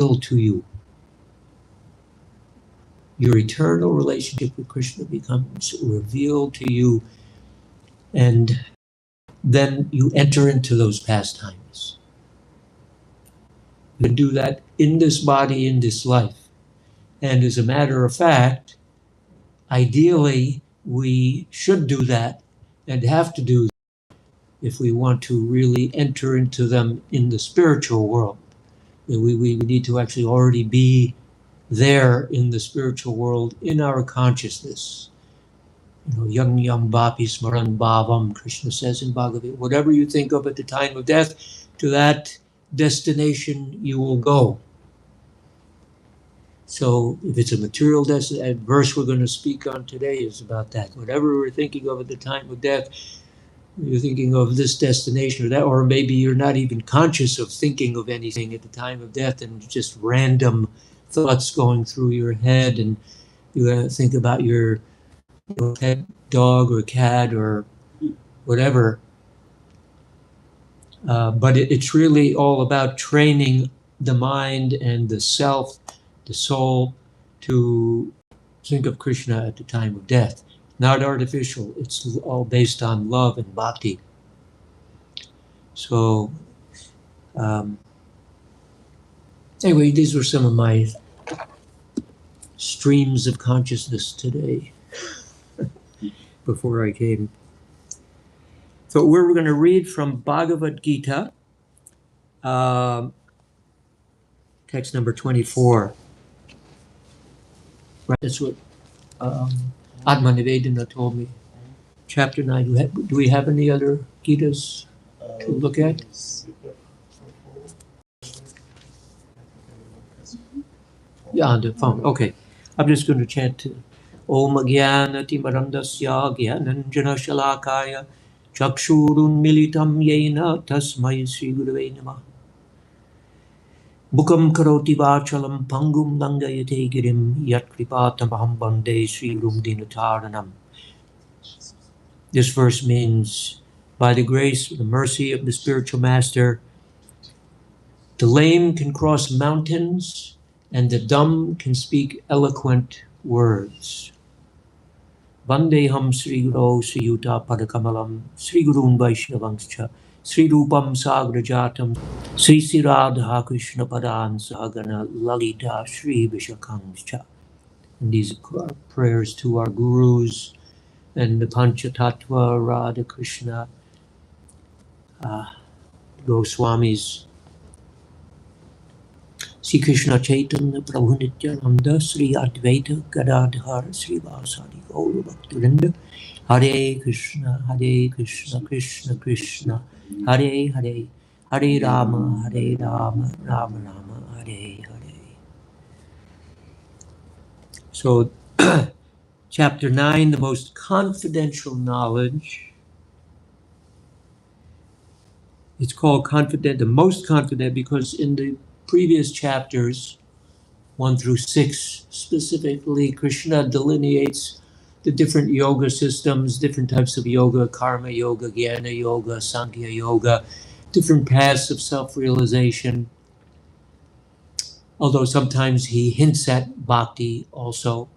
to you. Your eternal relationship with Krishna becomes revealed to you, and then you enter into those pastimes. You can do that in this body, in this life. And as a matter of fact, ideally, we should do that and have to do that if we want to really enter into them in the spiritual world. We need to actually already be there in the spiritual world, in our consciousness. Yam yam vapi smaran bhavam, Krishna says in Bhagavad Gita, whatever you think of at the time of death, to that destination you will go. So if it's a material destination, that verse we're going to speak on today is about that. Whatever we're thinking of at the time of death, you're thinking of this destination or that, or maybe you're not even conscious of thinking of anything at the time of death, and just random thoughts going through your head, and you think about your pet dog or cat or whatever. But it's really all about training the mind and the self, the soul, to think of Krishna at the time of death. Not artificial. It's all based on love and bhakti. So, anyway, these were some of my streams of consciousness today before I came. So we're going to read from Bhagavad Gita, text number 24. Right, that's what Atma Nivedana told me. Chapter 9. Do we have any other Gitas to look at? Yeah, on the phone. Okay. I'm just going to chant Om Jnanati Marandasya Jnananjana Shalakaya Chakshurun Militam Yena Tasmai Sri Gurave Namah. Mukam Karoti Vachalam Pangum Langayate Girim Yat Kripatamaham Bande Sri Rum Dinataranam. This verse means, by the grace, the mercy of the spiritual master, the lame can cross mountains and the dumb can speak eloquent words. Vandeham Sri Guru Sri Yuta Padakamalam Sri Gurun Vaishnavangscha Sri Rupam Sagrajatam Sri Siradha Krishna Padan Sagana Lalita Sri Vishakangscha. And these are prayers to our gurus and the Panchatattva, Radha Krishna, Goswamis. Sri Krishna Chaitanya Prabhu Nityananda Sri Advaita Gadadhar Sri Vasadi Gaura Bhaktivinoda. Hare Krishna Krishna Krishna Hare Hare Hare Rama Rama Rama Hare Hare. So chapter 9, the most confidential knowledge. It's called confident, the most confident, because in the previous chapters, 1 through 6, specifically, Krishna delineates the different yoga systems, different types of yoga, karma yoga, jnana yoga, sankhya yoga, different paths of self-realization. Although sometimes he hints at bhakti also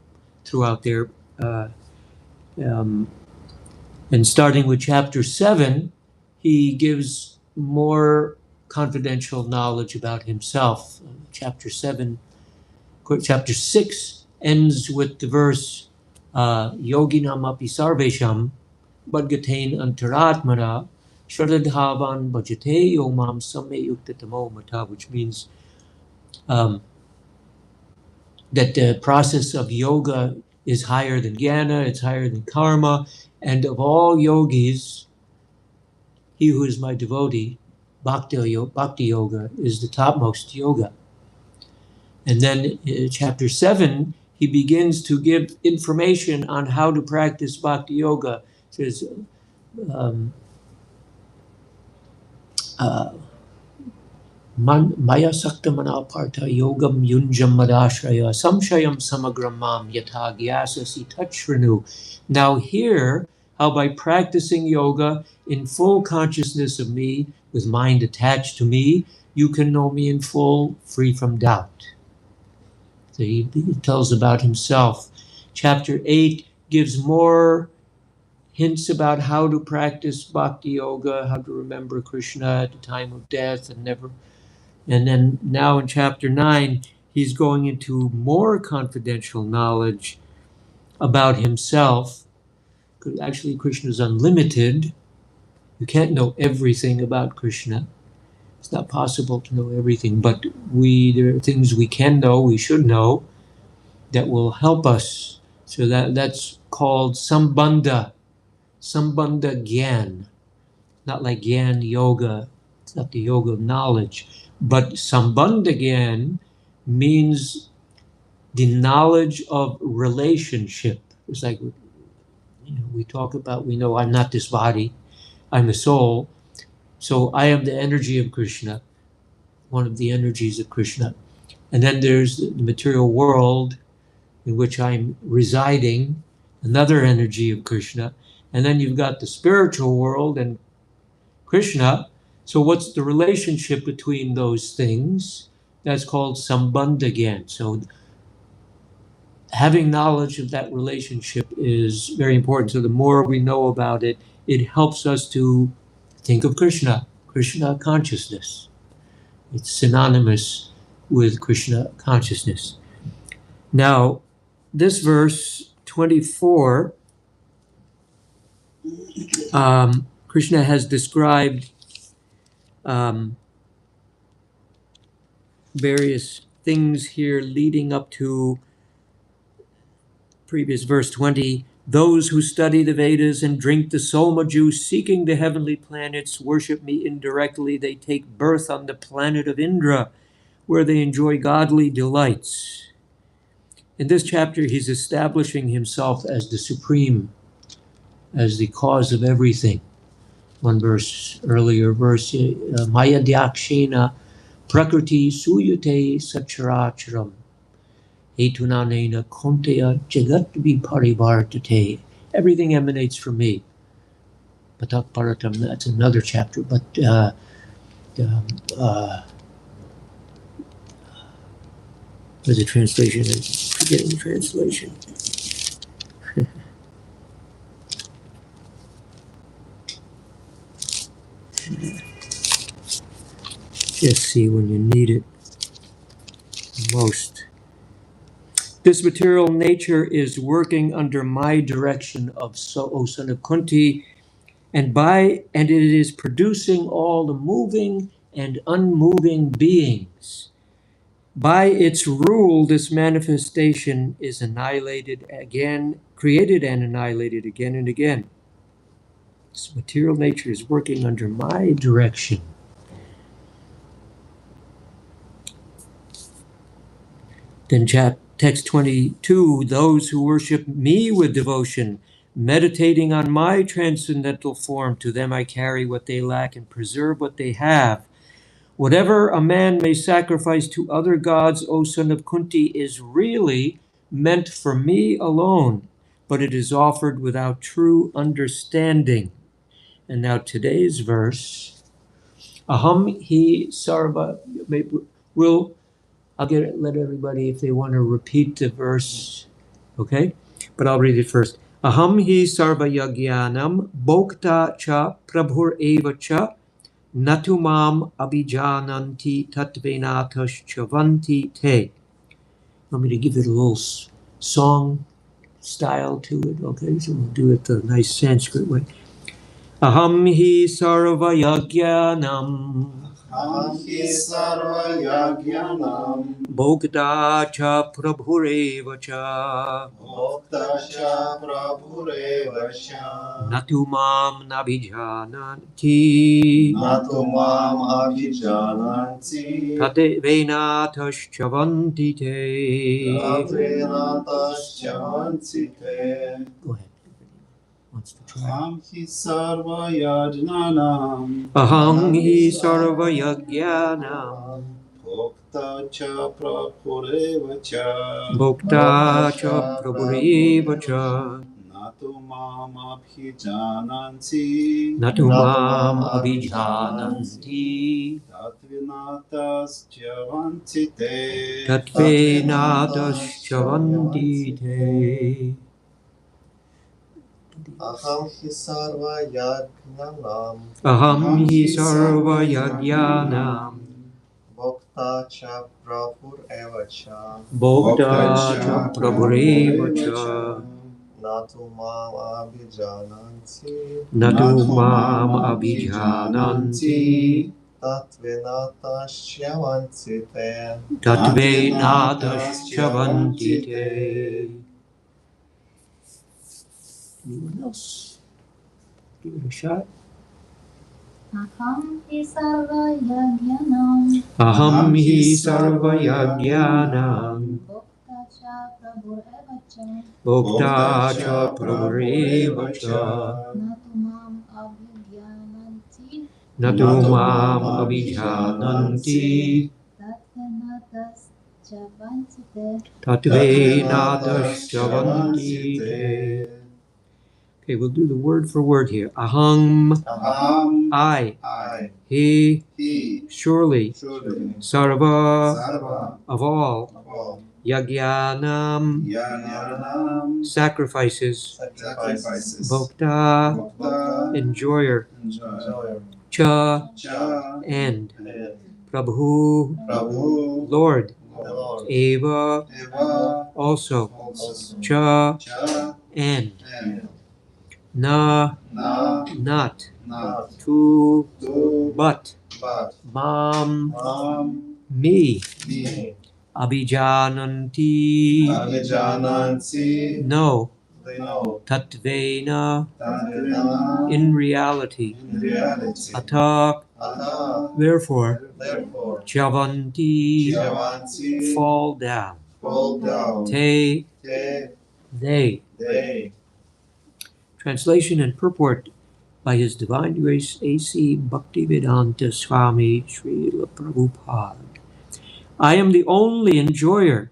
throughout there. And starting with chapter 7, he gives more confidential knowledge about himself. Chapter 6 ends with the verse, Yoginam api sarvesham badgatain antaratmana shradhavan bhajate yomam samme yuktatamo mata, which means that the process of yoga is higher than jnana, it's higher than karma, and of all yogis, he who is my devotee, Bhakti yoga, is the topmost yoga. And then in chapter 7, he begins to give information on how to practice Bhakti yoga. It says, Maya Saktamana Partha Yogam Yunjam Madashraya Samshayam Samagramam Yatha Gyasasi Tachranu. Now here, how by practicing yoga in full consciousness of me, with mind attached to me, you can know me in full, free from doubt. So he tells about himself. Chapter 8 gives more hints about how to practice bhakti yoga, how to remember Krishna at the time of death and never. And then now in chapter 9, he's going into more confidential knowledge about himself. Because actually, Krishna is unlimited. You can't know everything about Krishna. It's not possible to know everything, but there are things we can know, we should know, that will help us. So that's called sambandha gyan. Not like gyan yoga. It's not the yoga of knowledge. But sambandha gyan means the knowledge of relationship. It's like, we talk about, we know I'm not this body, I'm the soul. So I am the energy of Krishna, one of the energies of Krishna. And then there's the material world in which I'm residing, another energy of Krishna. And then you've got the spiritual world and Krishna. So what's the relationship between those things? That's called sambandha gyan. So having knowledge of that relationship is very important. So the more we know about it, it helps us to think of Krishna consciousness. It's synonymous with Krishna consciousness. Now, this verse 24, Krishna has described various things here leading up to previous verse 20. Those who study the Vedas and drink the Soma juice, seeking the heavenly planets, worship me indirectly. They take birth on the planet of Indra, where they enjoy godly delights. In this chapter, he's establishing himself as the supreme, as the cause of everything. One verse, earlier verse, Maya Dyakshena Prakriti Suyate Sacharacharam Etunanena Konteya Jagat Viparivartate. Everything emanates from me. Patak Paratam, that's another chapter, but there's a translation, I'm forgetting the translation. Just see when you need it most. This material nature is working under my direction, O son of Kunti, and it is producing all the moving and unmoving beings. By its rule, this manifestation is annihilated again, created and annihilated again and again. This material nature is working under my direction. Then text 22, those who worship me with devotion, meditating on my transcendental form, to them I carry what they lack and preserve what they have. Whatever a man may sacrifice to other gods, O son of Kunti, is really meant for me alone, but it is offered without true understanding. And now today's verse, Aham hi sarva, I'll let everybody, if they want to repeat the verse, okay? But I'll read it first. Aham hi sarva yagyanam bhokta cha prabhur eva cha natumam abhijananti tatvenatas chavanti te. Want me to give it a little song style to it? Okay, so we'll do it the nice Sanskrit way. Aham hi sarva yagyanam Bhokta cha prabhureva cha Natumam nabhijananti Tatevenatas chavanti te. Go ahead. Wants to try. Aham hi sarva yajnanam Bhokta cha prabhureva cha Natu mam abhijananti. Natu mam abhijananti. Tatvinatas javanti te. Tatvenatas chavanti te. Aham hi sarva yagnanam Aham hi sarva yajnanam bhokta cha prabhur eva cha bhokta cha prabhureva cha natu mam abhijananti natu mam abhijananti tatvenatasyavanti te. tatvenatas chavanti te. Anyone else? Give it a shot. Aham hi sarva yajnanam Aham hi sarva yajnanam bhokta cha prabhur eva cha bhokta cha prabhureva cha natu mam abhijnanti natu mam abhijananti tatvenatas chavanti te. tatvenatas chavanti te. Okay, we'll do the word for word here. Aham, Aham, I, I, he, he, surely, surely, sarva, sarva, of all, all yajnanam, yanam, sacrifices, sacrifices, bhokta, bhokta, enjoyer, enjoyer, cha, cha, and and prabhu, prabhu, Lord, Lord, eva, eva, also, also, cha, cha, and and na, na, not, not, to, to, but, but mam, mam, me, me, abhijananti, abhijananti, no, they know tatvena, tatvena, in reality, in reality, atak, Atha, therefore, therefore, chavanti, javanti, fall down, fall down, te, te, they. they, Translation and purport by His Divine Grace A.C. Bhaktivedanta Swami Srila Prabhupada. I am the only enjoyer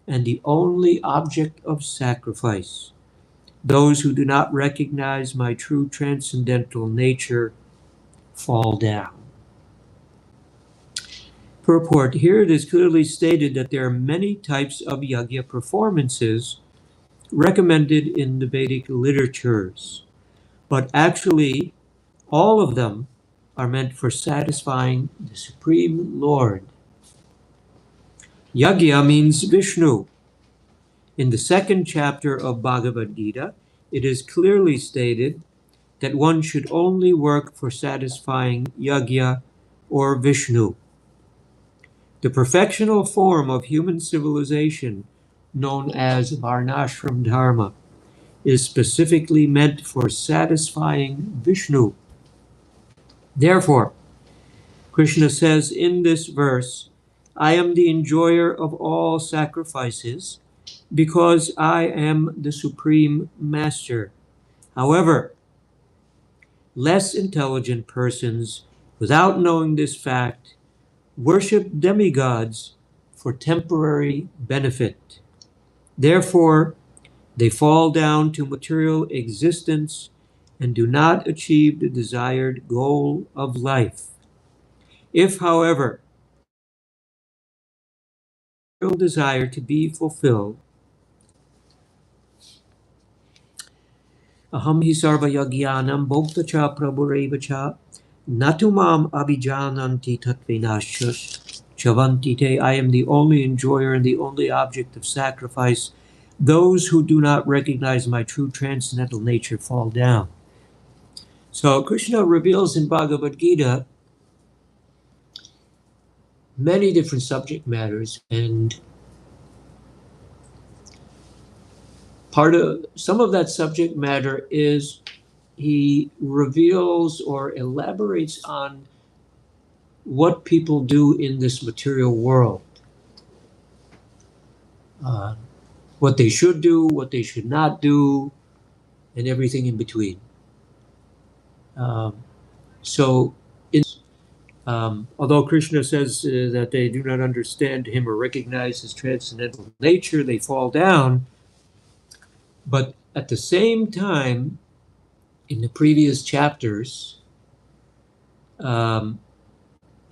and the only object of sacrifice. Those who do not recognize my true transcendental nature fall down. Purport. Here it is clearly stated that there are many types of yajna performances recommended in the Vedic literatures, but actually all of them are meant for satisfying the Supreme Lord. Yajna means Vishnu. In the second chapter of Bhagavad Gita, it is clearly stated that one should only work for satisfying Yajna or Vishnu. The perfectional form of human civilization, known as Varnashram Dharma, is specifically meant for satisfying Vishnu. Therefore, Krishna says in this verse, I am the enjoyer of all sacrifices because I am the Supreme Master. However, less intelligent persons, without knowing this fact, worship demigods for temporary benefit. Therefore, they fall down to material existence and do not achieve the desired goal of life. If, however, real desire to be fulfilled, aham hi sarva yagyanam bhokta cha prabhureva cha natumam abhijananti tatvinashas chavanti te. I am the only enjoyer and the only object of sacrifice. Those who do not recognize my true transcendental nature fall down. So Krishna reveals in Bhagavad Gita many different subject matters, and part of some of that subject matter is he reveals or elaborates on what people do in this material world, uh, what they should do, what they should not do, and everything in between. So, although Krishna says that they do not understand him or recognize his transcendental nature, they fall down. But at the same time, in the previous chapters,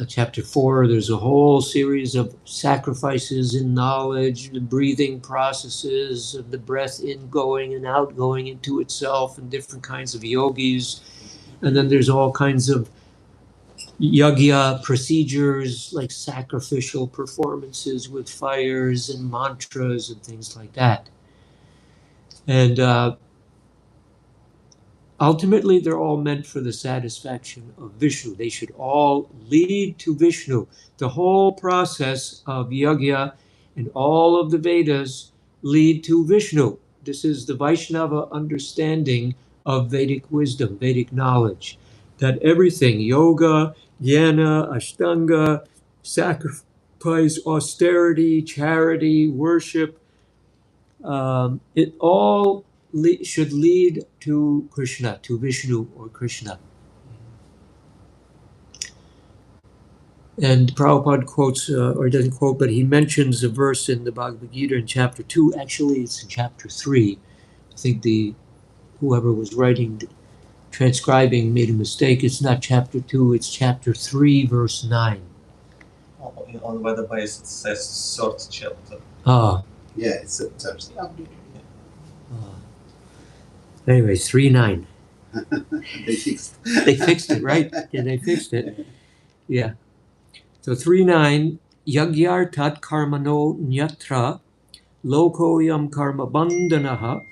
chapter 4, there's a whole series of sacrifices in knowledge, the breathing processes of the breath in going and out going into itself, and different kinds of yogis. And then there's all kinds of yagya procedures like sacrificial performances with fires and mantras and things like that. And ultimately, they're all meant for the satisfaction of Vishnu. They should all lead to Vishnu. The whole process of yagya and all of the Vedas lead to Vishnu. This is the Vaishnava understanding of Vedic wisdom, Vedic knowledge, that everything, yoga, jnana, ashtanga, sacrifice, austerity, charity, worship, it all should lead to Krishna, to Vishnu or Krishna. And Prabhupada quotes, or doesn't quote, but he mentions a verse in the Bhagavad Gita in chapter 2. Actually, it's in chapter 3. I think whoever was transcribing made a mistake. It's not chapter 2, it's chapter 3, verse 9. On the base it says third chapter. Ah. Yeah, it's a touch. Anyway, 3:9. They fixed. They fixed it, right? Yeah, they fixed it. Yeah. So 3:9, Yagyartat karmano nyatra lokoyam karma bandhanaha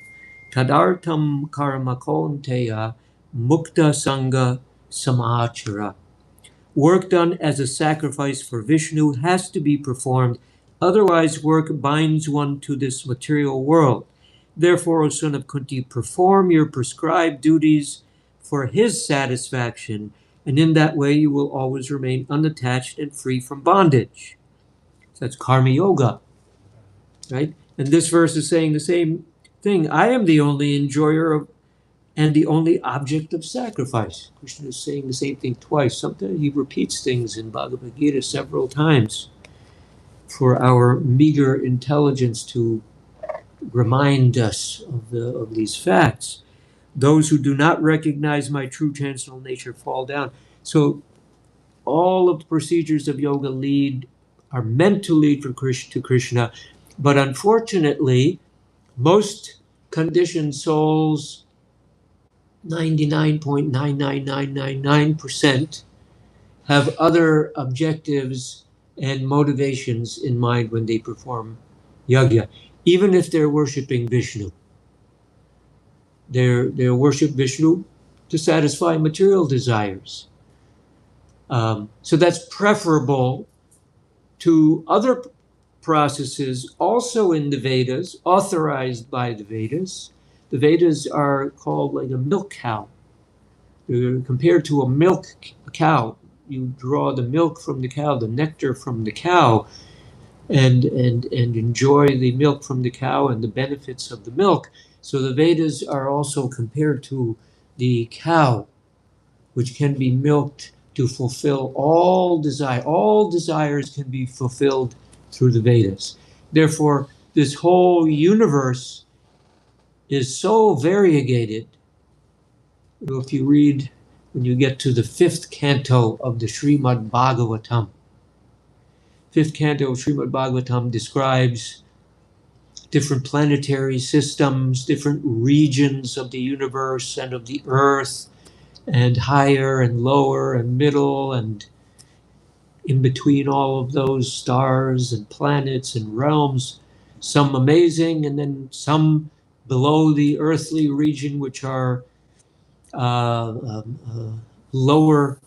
tadartam karma konteya mukta sangha samachara. Work done as a sacrifice for Vishnu has to be performed, otherwise work binds one to this material world. Therefore, O son of Kunti, perform your prescribed duties for his satisfaction, and in that way you will always remain unattached and free from bondage. So that's karma yoga, right? And this verse is saying the same thing. I am the only enjoyer of and the only object of sacrifice. Krishna is saying the same thing twice. Sometimes he repeats things in Bhagavad Gita several times for our meager intelligence to remind us of these facts. Those who do not recognize my true transcendental nature fall down. So all of the procedures of yoga are meant to lead to Krishna, but unfortunately, most conditioned souls, 99.99999%, have other objectives and motivations in mind when they perform yajna, even if they're worshiping Vishnu. They worship Vishnu to satisfy material desires. So that's preferable to other processes also in the Vedas, authorized by the Vedas. The Vedas are called like a milk cow. They're compared to a milk cow. You draw the milk from the cow, the nectar from the cow, and enjoy the milk from the cow and the benefits of the milk. So the Vedas are also compared to the cow, which can be milked to fulfill all desire. All desires can be fulfilled through the Vedas. Therefore, this whole universe is so variegated. If you read, when you get to the 5th canto of the Srimad Bhagavatam, 5th canto of Srimad Bhagavatam describes different planetary systems, different regions of the universe and of the earth, and higher and lower and middle and in between all of those stars and planets and realms, some amazing and then some below the earthly region, which are lower.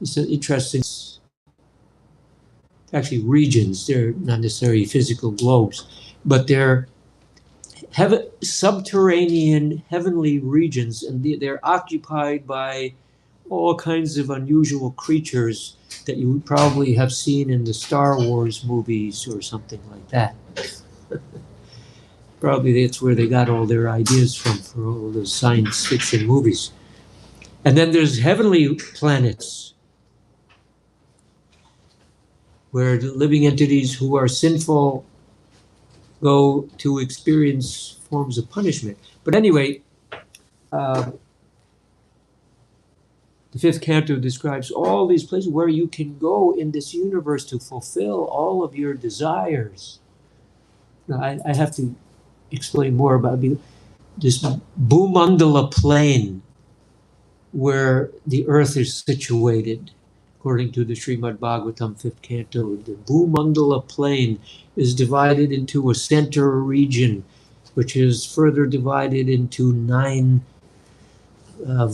It's interesting. Actually, regions. They're not necessarily physical globes, but they're subterranean heavenly regions, and they're occupied by all kinds of unusual creatures that you would probably have seen in the Star Wars movies or something like that. Probably that's where they got all their ideas from for all those science fiction movies. And then there's heavenly planets, where the living entities who are sinful go to experience forms of punishment. But anyway, the fifth canto describes all these places where you can go in this universe to fulfill all of your desires. Now, I have to explain more about this Bhumandala plane where the earth is situated. According to the Srimad Bhagavatam 5th canto, the Bhumandala plane is divided into a center region, which is further divided into 9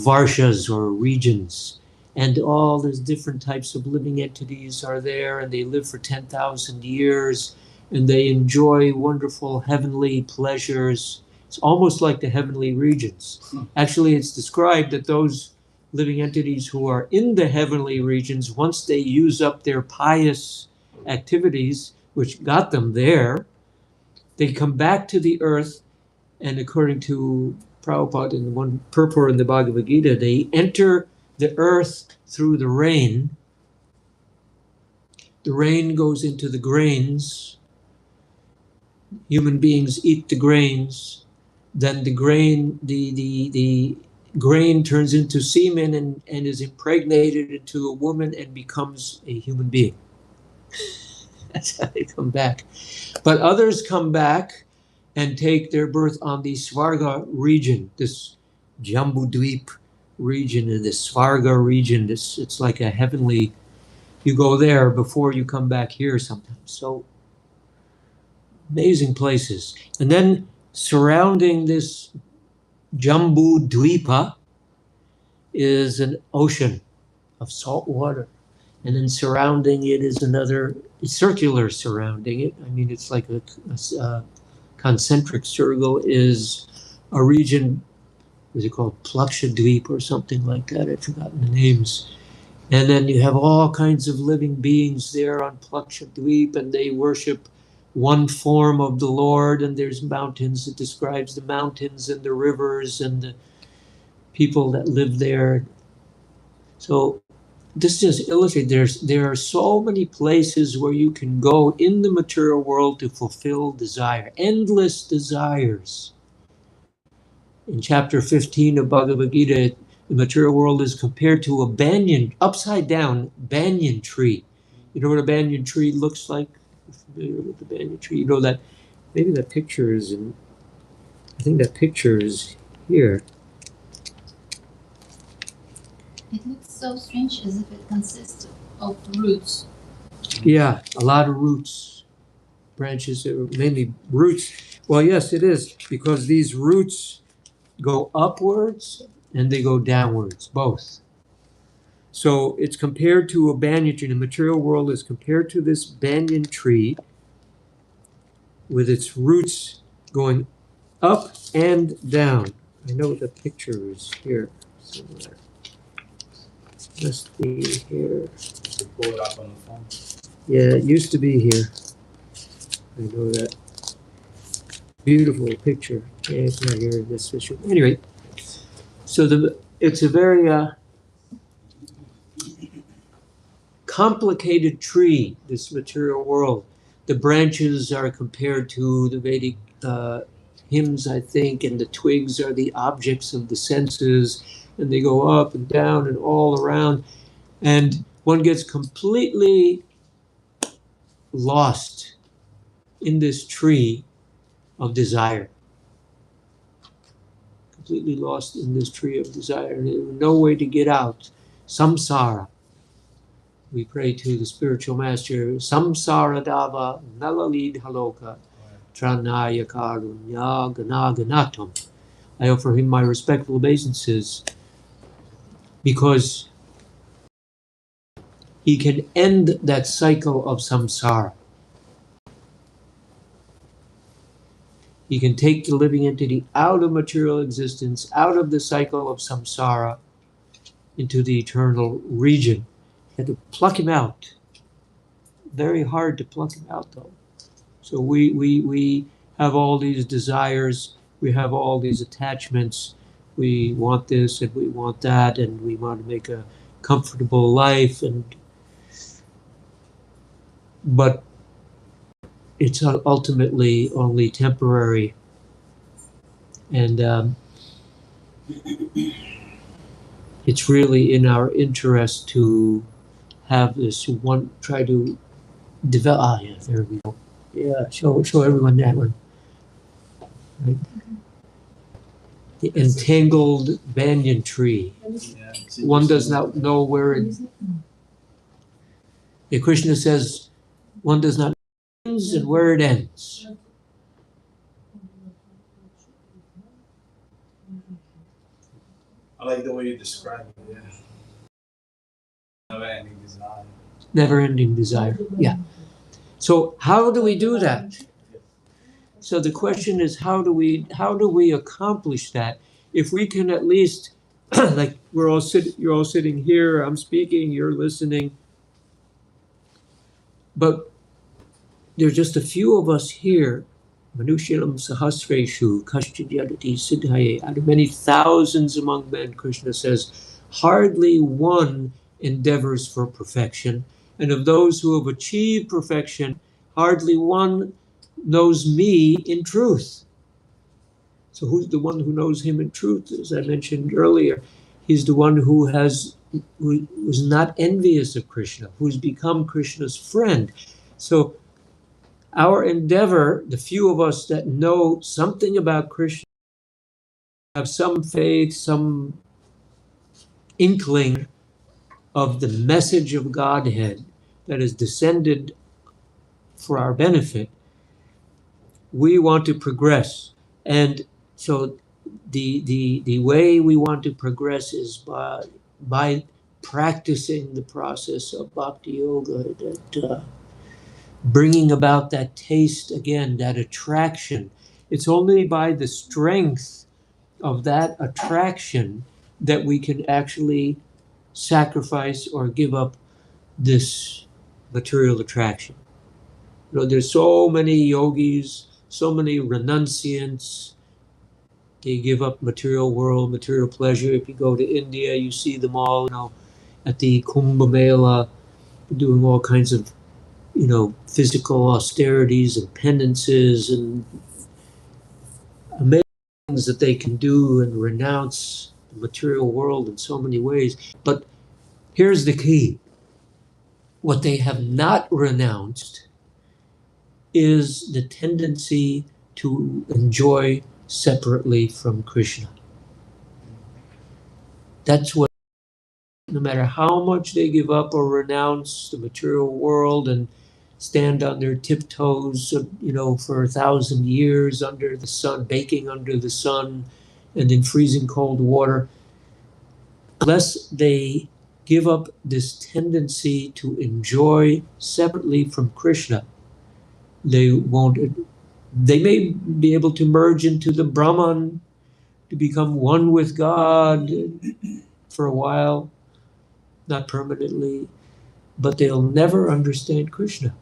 varshas or regions. And all these different types of living entities are there, and they live for 10,000 years, and they enjoy wonderful heavenly pleasures. It's almost like the heavenly regions. Actually, it's described that those living entities who are in the heavenly regions, once they use up their pious activities, which got them there, they come back to the earth, and according to Prabhupada in one purport in the Bhagavad Gita, they enter the earth through the rain. The rain goes into the grains. Human beings eat the grains. Then the grain turns into semen and is impregnated into a woman and becomes a human being. That's how they come back. But others come back and take their birth on the Svarga region, this Jambudweep region, and this Svarga region. It's like a heavenly, you go there before you come back here sometimes. So amazing places. And then surrounding this Jambudweepa is an ocean of salt water. And then surrounding it is another circular surrounding it. I mean, it's like a concentric circle is a region, what is it called, Plakshadweep or something like that. I've forgotten the names. And then you have all kinds of living beings there on Plakshadweep, and they worship one form of the Lord, and there's mountains. It describes the mountains and the rivers and the people that live there. So this just illustrates there are so many places where you can go in the material world to fulfill desire, endless desires. In chapter 15 of Bhagavad Gita, the material world is compared to a banyan, upside down banyan tree. You know what a banyan tree looks like? You're familiar with the banyan tree? You know that, maybe that picture is in, I think that picture is here. It looks so strange as if it consists of roots. Yeah, a lot of roots, branches, mainly roots. Well, yes, it is, because these roots go upwards and they go downwards, both. So it's compared to a banyan tree. The material world is compared to this banyan tree with its roots going up and down. I know the picture is here somewhere. Must be here. Pull it up on the phone. Yeah, it used to be here. I know that. Beautiful picture. Yeah, it's not here in this picture. Anyway, so it's a very complicated tree, this material world. The branches are compared to the Vedic hymns, I think, and the twigs are the objects of the senses, and they go up and down and all around. And one gets completely lost in this tree of desire. Completely lost in this tree of desire. And there's no way to get out. Samsara. We pray to the spiritual master, Samsara Dava Nalalid Haloka Tranaya Karunya Ganaganatam. I offer him my respectful obeisances because he can end that cycle of samsara. He can take the living entity out of material existence, out of the cycle of samsara, into the eternal region. You have to pluck him out. Very hard to pluck him out, though. So we have all these desires, we have all these attachments. We want this and we want that, and we want to make a comfortable life, but it's ultimately only temporary. And it's really in our interest to have this one, try to develop. Ah, yeah, there we go. Yeah, show everyone that one. Right? The entangled banyan tree. Yeah, it's One does interesting. not know where it. The Krishna says, one does not know where it ends and where it ends. I like the way you describe it. Yeah. Never ending desire. Never-ending desire. Yeah. So how do we do that? So the question is, how do we accomplish that? If we can at least, like you're all sitting here, I'm speaking, you're listening, but there's just a few of us here. Manushalam sahasreshu kashchid yadati siddhaye. Out of many thousands among men, Krishna says, hardly one endeavors for perfection. And of those who have achieved perfection, hardly one knows me in truth. So who's the one who knows him in truth? As I mentioned earlier, he's the one who was not envious of Krishna, who's become Krishna's friend. So our endeavor, the few of us that know something about Krishna, have some faith, some inkling of the message of Godhead that is descended for our benefit, we want to progress. And so the way we want to progress is by practicing the process of bhakti yoga, that bringing about that taste again, that attraction. It's only by the strength of that attraction that we can actually sacrifice or give up this material attraction. You know, there's so many yogis, so many renunciants. They give up material world, material pleasure. If you go to India, you see them all, you know, at the Kumbh Mela, doing all kinds of, you know, physical austerities and penances and amazing things that they can do and renounce the material world in so many ways. But here's the key. What they have not renounced is the tendency to enjoy separately from Krishna. That's what, no matter how much they give up or renounce the material world and stand on their tiptoes, you know, for 1,000 years under the sun, baking under the sun and in freezing cold water, unless they give up this tendency to enjoy separately from Krishna, they won't. They may be able to merge into the Brahman, to become one with God for a while, not permanently, but they'll never understand Krishna.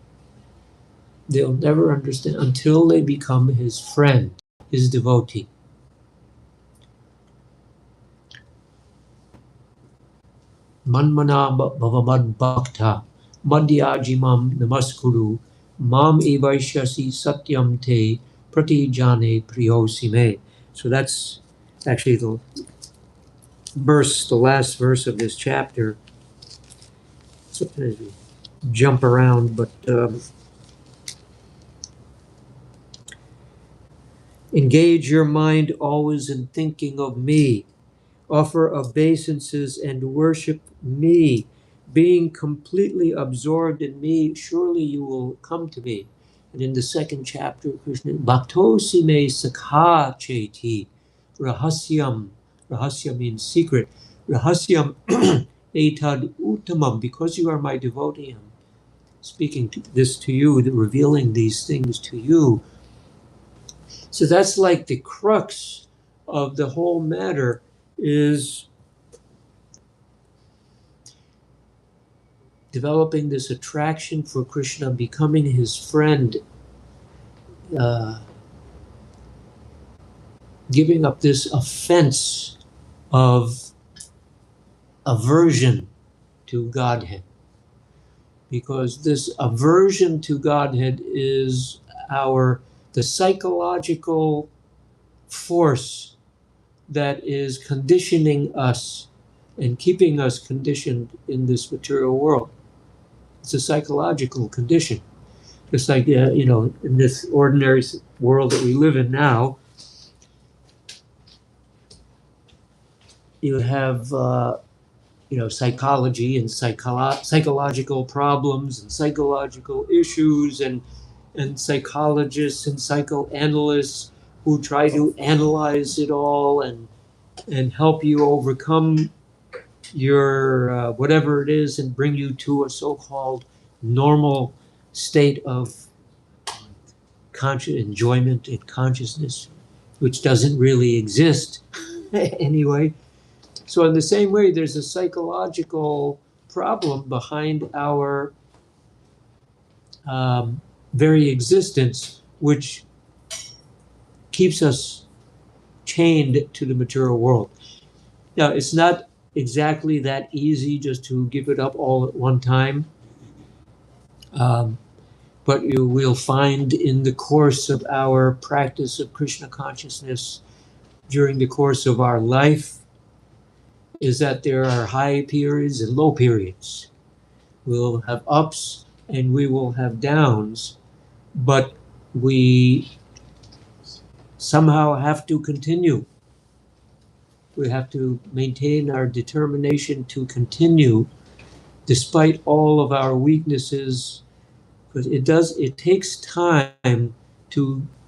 They'll never understand until they become his friend, his devotee. Manmana bhavamad bhakta madhyajimam namaskuru mam evaishyasi satyam te pratijane priyosime. So that's actually the last verse of this chapter. Sometimes we jump around, but engage your mind always in thinking of me. Offer obeisances and worship me. Being completely absorbed in me, surely you will come to me. And in the second chapter, Krishna, Bhaktosi me sakha cheti, rahasyam. Rahasya means secret. Rahasyam etad uttamam, because you are my devotee. I'm speaking this to you, revealing these things to you. So that's like the crux of the whole matter, is developing this attraction for Krishna, becoming his friend, giving up this offense of aversion to Godhead. Because this aversion to Godhead is the psychological force that is conditioning us and keeping us conditioned in this material world. It's a psychological condition. Just like, in this ordinary world that we live in now, you have, psychology and psychological problems and psychological issues and psychologists and psychoanalysts who try to analyze it all and help you overcome your whatever it is and bring you to a so-called normal state of conscious enjoyment and consciousness, which doesn't really exist anyway. So in the same way, there's a psychological problem behind our very existence, which keeps us chained to the material world. Now, it's not exactly that easy just to give it up all at one time. But you will find in the course of our practice of Krishna consciousness during the course of our life is that there are high periods and low periods. We'll have ups and we will have downs, but we somehow have to continue. We have to maintain our determination to continue despite all of our weaknesses, because it takes time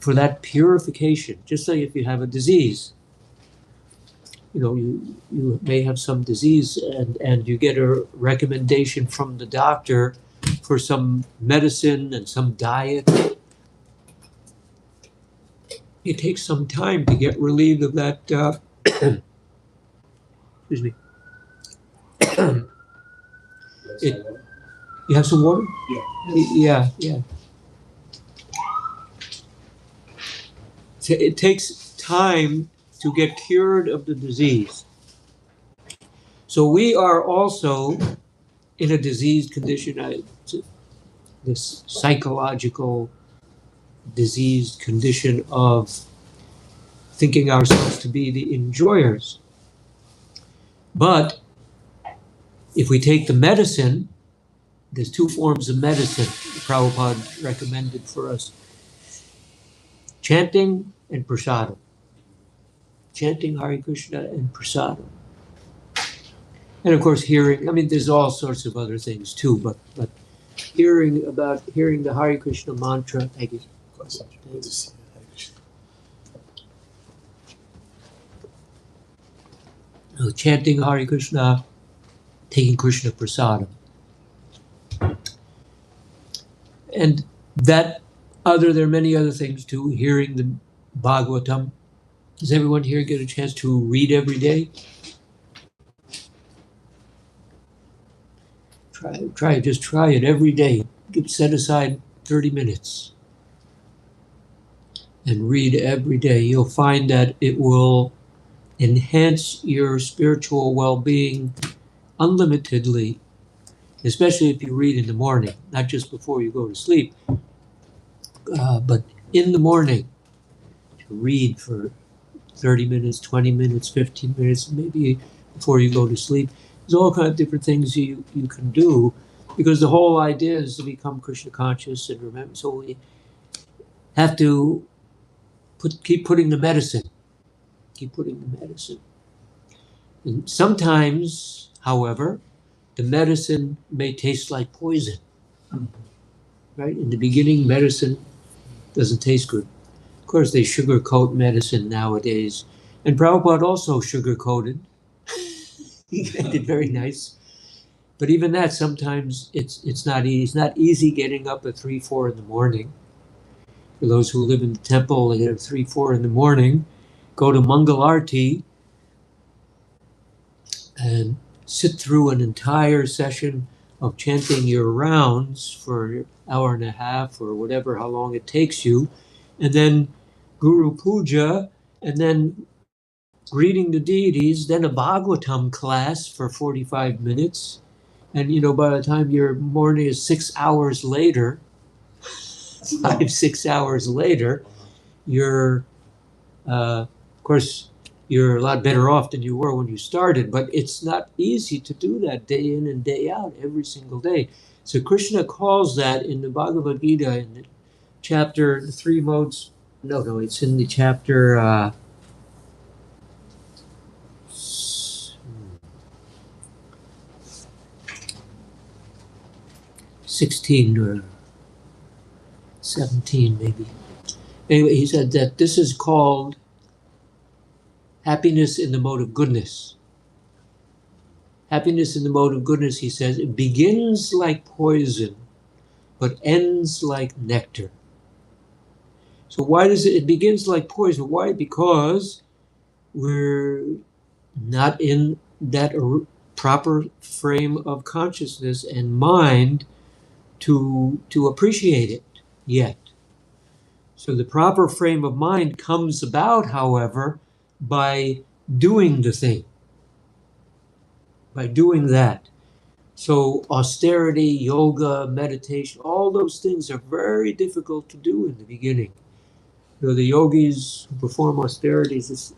for that purification. Just like if you have a disease, you may have some disease and you get a recommendation from the doctor for some medicine and some diet. It takes some time to get relieved of that. Excuse me. You have some water? Yeah. Yeah. It takes time to get cured of the disease. So we are also in a diseased condition, this psychological diseased condition of thinking ourselves to be the enjoyers. But if we take the medicine, there's two forms of medicine Prabhupada recommended for us: chanting and prasadam. Chanting Hare Krishna and prasadam. And of course hearing, there's all sorts of other things too, but hearing the Hare Krishna mantra. Thank you. Good to see you. Hare Krishna. Chanting Hare Krishna, taking Krishna prasadam. And there are many other things too, hearing the Bhagavatam. Does everyone here get a chance to read every day? Just try it every day. Set aside 30 minutes and read every day. You'll find that it will enhance your spiritual well-being unlimitedly, especially if you read in the morning, not just before you go to sleep, but in the morning. To read for 30 minutes, 20 minutes, 15 minutes, maybe before you go to sleep. There's all kinds of different things you can do, because the whole idea is to become Krishna conscious and remember. So we have to keep putting the medicine. Keep putting the medicine. And sometimes, however, the medicine may taste like poison. Right? In the beginning, medicine doesn't taste good. Of course, they sugarcoat medicine nowadays. And Prabhupada also sugarcoated. He made it very nice. But even that, sometimes it's not easy. It's not easy getting up at 3, 4 in the morning. For those who live in the temple, they get up 3, 4 in the morning, go to Mangal Arti, and sit through an entire session of chanting your rounds for an hour and a half or whatever, how long it takes you, and then Guru Puja, and then greeting the deities, then a Bhagavatam class for 45 minutes. And, by the time your morning is 6 hours later, 5, 6 hours later, you're Of course, you're a lot better off than you were when you started, but it's not easy to do that day in and day out, every single day. So Krishna calls that in the Bhagavad Gita, in the chapter, the three modes. No, it's in the chapter 16 or 17 maybe. Anyway, he said that this is called happiness in the mode of goodness. Happiness in the mode of goodness, he says, it begins like poison, but ends like nectar. So why does it begins like poison? Why? Because we're not in that proper frame of consciousness and mind to appreciate it yet. So the proper frame of mind comes about, however, by doing the thing, by doing that. So austerity, yoga, meditation, all those things are very difficult to do in the beginning. The yogis who perform austerities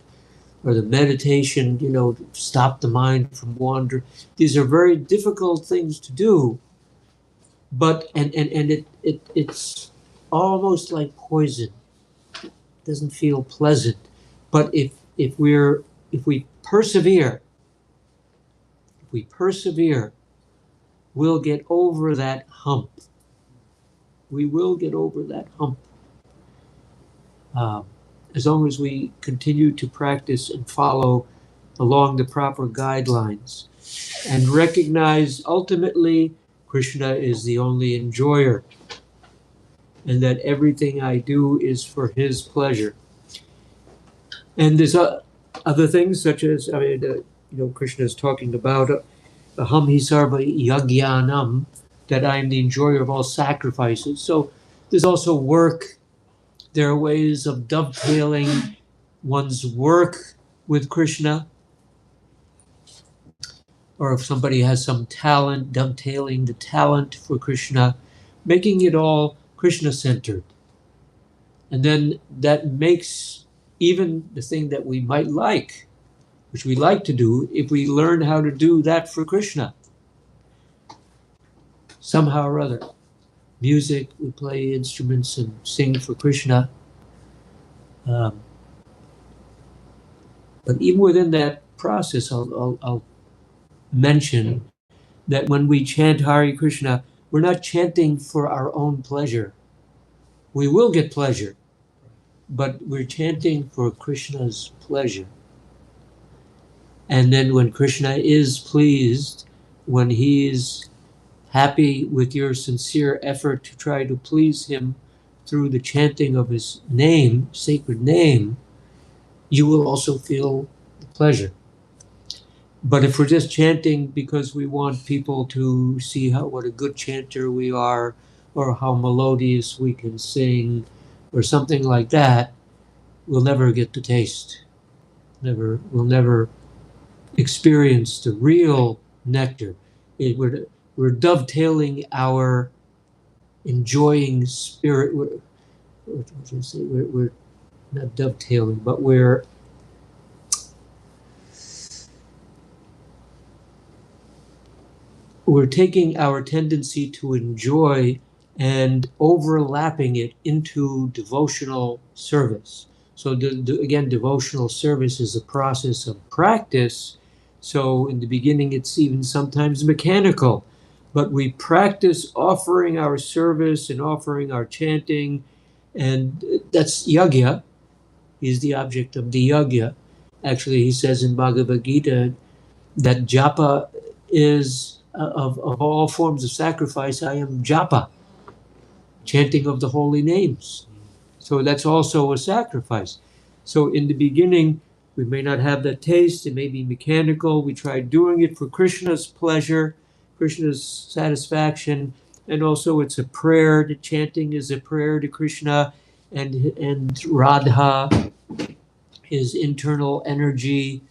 or the meditation, to stop the mind from wandering. These are very difficult things to do, but it's almost like poison. It doesn't feel pleasant. But if we persevere, we'll get over that hump. We will get over that hump. As long as we continue to practice and follow along the proper guidelines and recognize ultimately Krishna is the only enjoyer and that everything I do is for his pleasure. And there's other things such as, Krishna is talking about aham hi sarva yagyanam, that I am the enjoyer of all sacrifices. So there's also work. There are ways of dovetailing one's work with Krishna. Or if somebody has some talent, dovetailing the talent for Krishna, making it all Krishna-centered. And then that makes even the thing that we might like, which we like to do, if we learn how to do that for Krishna, somehow or other. Music, we play instruments and sing for Krishna. But even within that process, I'll mention that when we chant Hare Krishna, we're not chanting for our own pleasure. We will get pleasure, but we're chanting for Krishna's pleasure. And then when Krishna is pleased, when he's happy with your sincere effort to try to please him through the chanting of his name, sacred name, you will also feel the pleasure. But if we're just chanting because we want people to see what a good chanter we are, or how melodious we can sing, or something like that, we'll never get the taste. We'll never experience the real nectar. We're dovetailing our enjoying spirit. We're not dovetailing, but we're taking our tendency to enjoy and overlapping it into devotional service. So again, devotional service is a process of practice. So in the beginning, it's even sometimes mechanical, but we practice offering our service and offering our chanting, and that's yagya, is the object of the yagya. Actually, he says in Bhagavad Gita that japa is, of all forms of sacrifice, I am japa, chanting of the holy names. So that's also a sacrifice. So in the beginning, we may not have that taste. It may be mechanical. We try doing it for Krishna's pleasure, Krishna's satisfaction, and also it's a prayer. The chanting is a prayer to Krishna and Radha, his internal energy,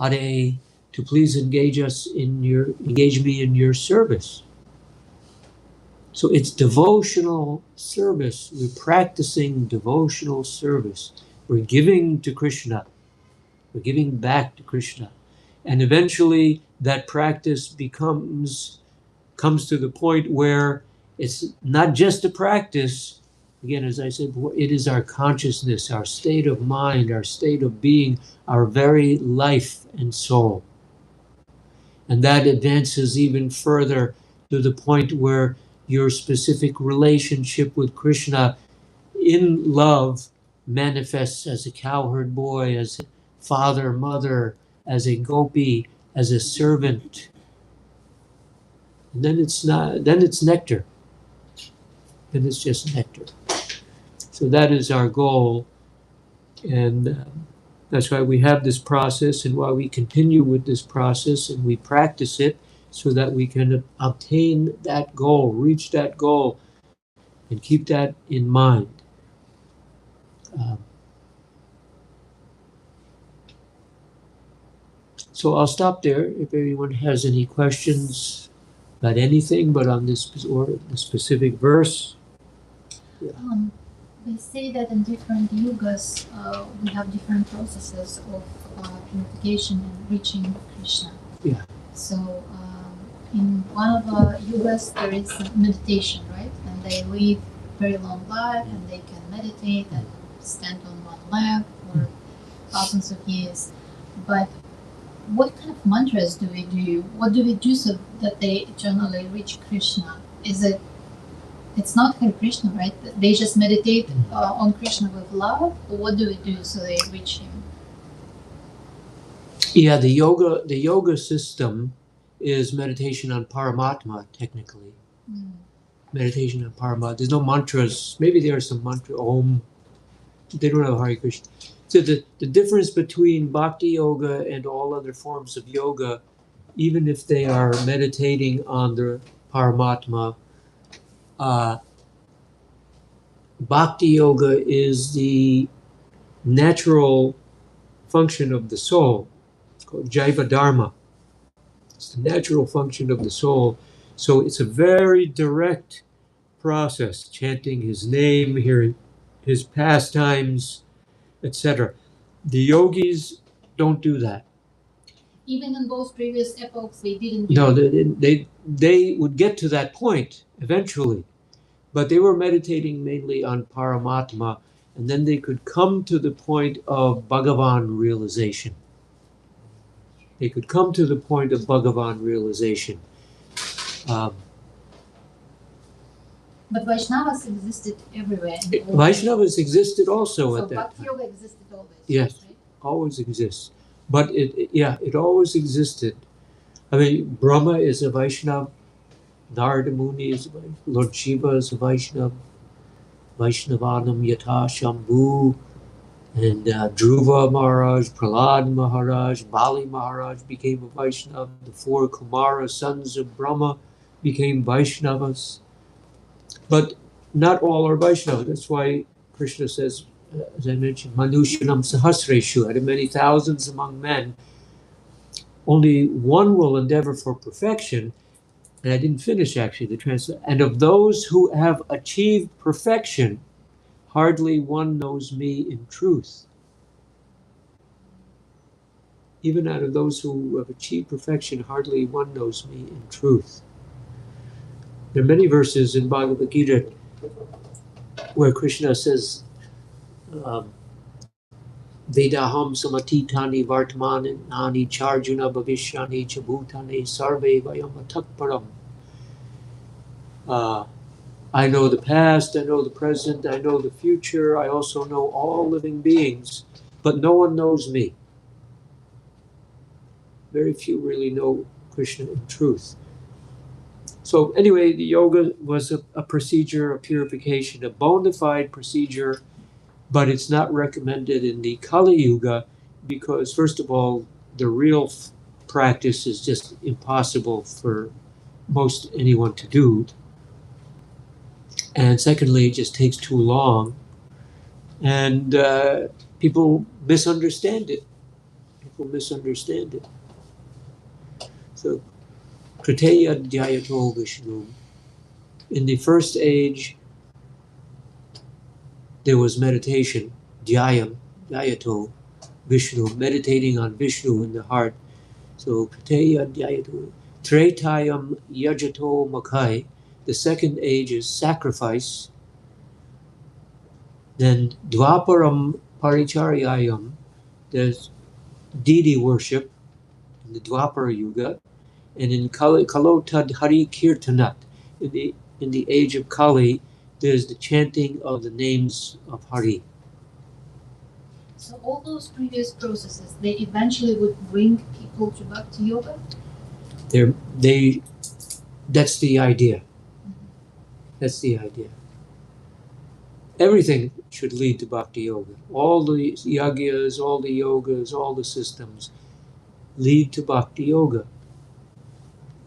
Hare, to please engage me in your service. So it's devotional service. We're practicing devotional service. We're giving to Krishna. We're giving back to Krishna. And eventually that practice comes to the point where it's not just a practice. Again, as I said before, it is our consciousness, our state of mind, our state of being, our very life and soul. And that advances even further to the point where your specific relationship with Krishna in love manifests as a cowherd boy, as a father, mother, as a gopi, as a servant. And then it's nectar. Then it's just nectar. So that is our goal. And that's why we have this process and why we continue with this process and we practice it so that we can obtain that goal, reach that goal, and keep that in mind. So I'll stop there if anyone has any questions about anything, but on this or the specific verse. They say that in different yugas, we have different processes of purification and reaching Krishna. Yeah. So in one of the yugas, there is meditation, right? And they live very long life, and they can meditate and stand on one leg for thousands of years. But what kind of mantras do we do? What do we do so that they eternally reach Krishna? It's not Hare Krishna, right? They just meditate on Krishna with love, or what do we do so they reach him? Yeah, the yoga system is meditation on Paramatma, technically. Meditation on Paramatma. There's no mantras. Maybe there are some mantra, Om. They don't have Hare Krishna. So the difference between Bhakti Yoga and all other forms of yoga, even if they are meditating on the Paramatma, Bhakti Yoga is the natural function of the soul. It's called Jaiva Dharma. It's the natural function of the soul. So it's a very direct process, chanting his name, hearing his pastimes, etc. The yogis don't do that. Even in those previous epochs, they didn't do No, it. they would get to that point eventually, but they were meditating mainly on Paramatma, and then they could come to the point of Bhagavan realization. They could come to the point of Bhagavan realization. But Vaishnavas existed everywhere. Vaishnavas existed also So at that Bhakti time. Yoga existed always. Yes. Right? Always exists. But it always existed. I mean, Brahma is a Vaishnava, Narada Muni is a Vaishnava, Lord Shiva is a Vaishnava, Vaishnavanam Yatha Shambhu, and Dhruva Maharaj, Prahlad Maharaj, Bali Maharaj became a Vaishnava. The four Kumara sons of Brahma became Vaishnavas. But not all are Vaishnavas. That's why Krishna says, as I mentioned, Manushanam Sahasreshu, out of many thousands among men, only one will endeavor for perfection. And I didn't finish actually the translation. And of those who have achieved perfection, hardly one knows me in truth. Even out of those who have achieved perfection, hardly one knows me in truth. There are many verses in Bhagavad Gita where Krishna says, Vedaham samatitani vartamani nani charjuna bhavishyani chabhutani sarve vayam atakparam. I know the past, I know the present, I know the future, I also know all living beings, but no one knows me. Very few really know Krishna in truth. So anyway, the yoga was a procedure, a purification, a bona fide procedure, but it's not recommended in the Kali Yuga because, first of all, the real practice is just impossible for most anyone to do. And secondly, it just takes too long. And people misunderstand it. People misunderstand it. So, Kriteya Dhyayato Vishnu. In the first age, there was meditation, dhyayam, Dhyato Vishnu, meditating on Vishnu in the heart. So Kateya Dhyato. Tretayam Yajato Makai. The second age is sacrifice. Then Dvaparam Paricharyayam. There's deity worship in the Dwapara Yuga. And in Kalotad Hari Kirtanat, in the age of Kali, there's the chanting of the names of Hari. So all those previous processes, they eventually would bring people to Bhakti Yoga? That's the idea. That's the idea. Everything should lead to Bhakti Yoga. All the yagyas, all the yogas, all the systems lead to Bhakti Yoga.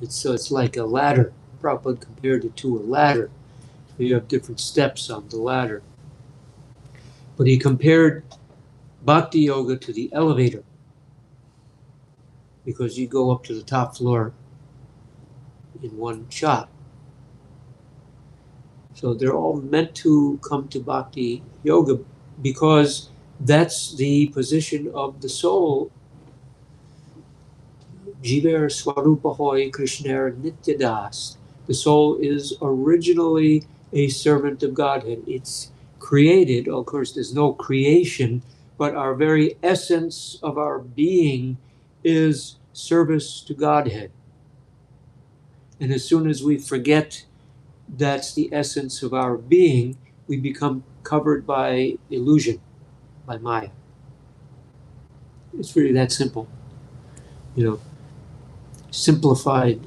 It's like a ladder. Prabhupada compared it to a ladder. You have different steps on the ladder. But he compared Bhakti Yoga to the elevator, because you go up to the top floor in one shot. So they're all meant to come to Bhakti Yoga because that's the position of the soul. Jiver Swarupa Hoy Krishna Nityadas. The soul is originally a servant of Godhead. It's created, of course, there's no creation, but our very essence of our being is service to Godhead. And as soon as we forget that's the essence of our being, we become covered by illusion, by Maya. It's really that simple. Simplified.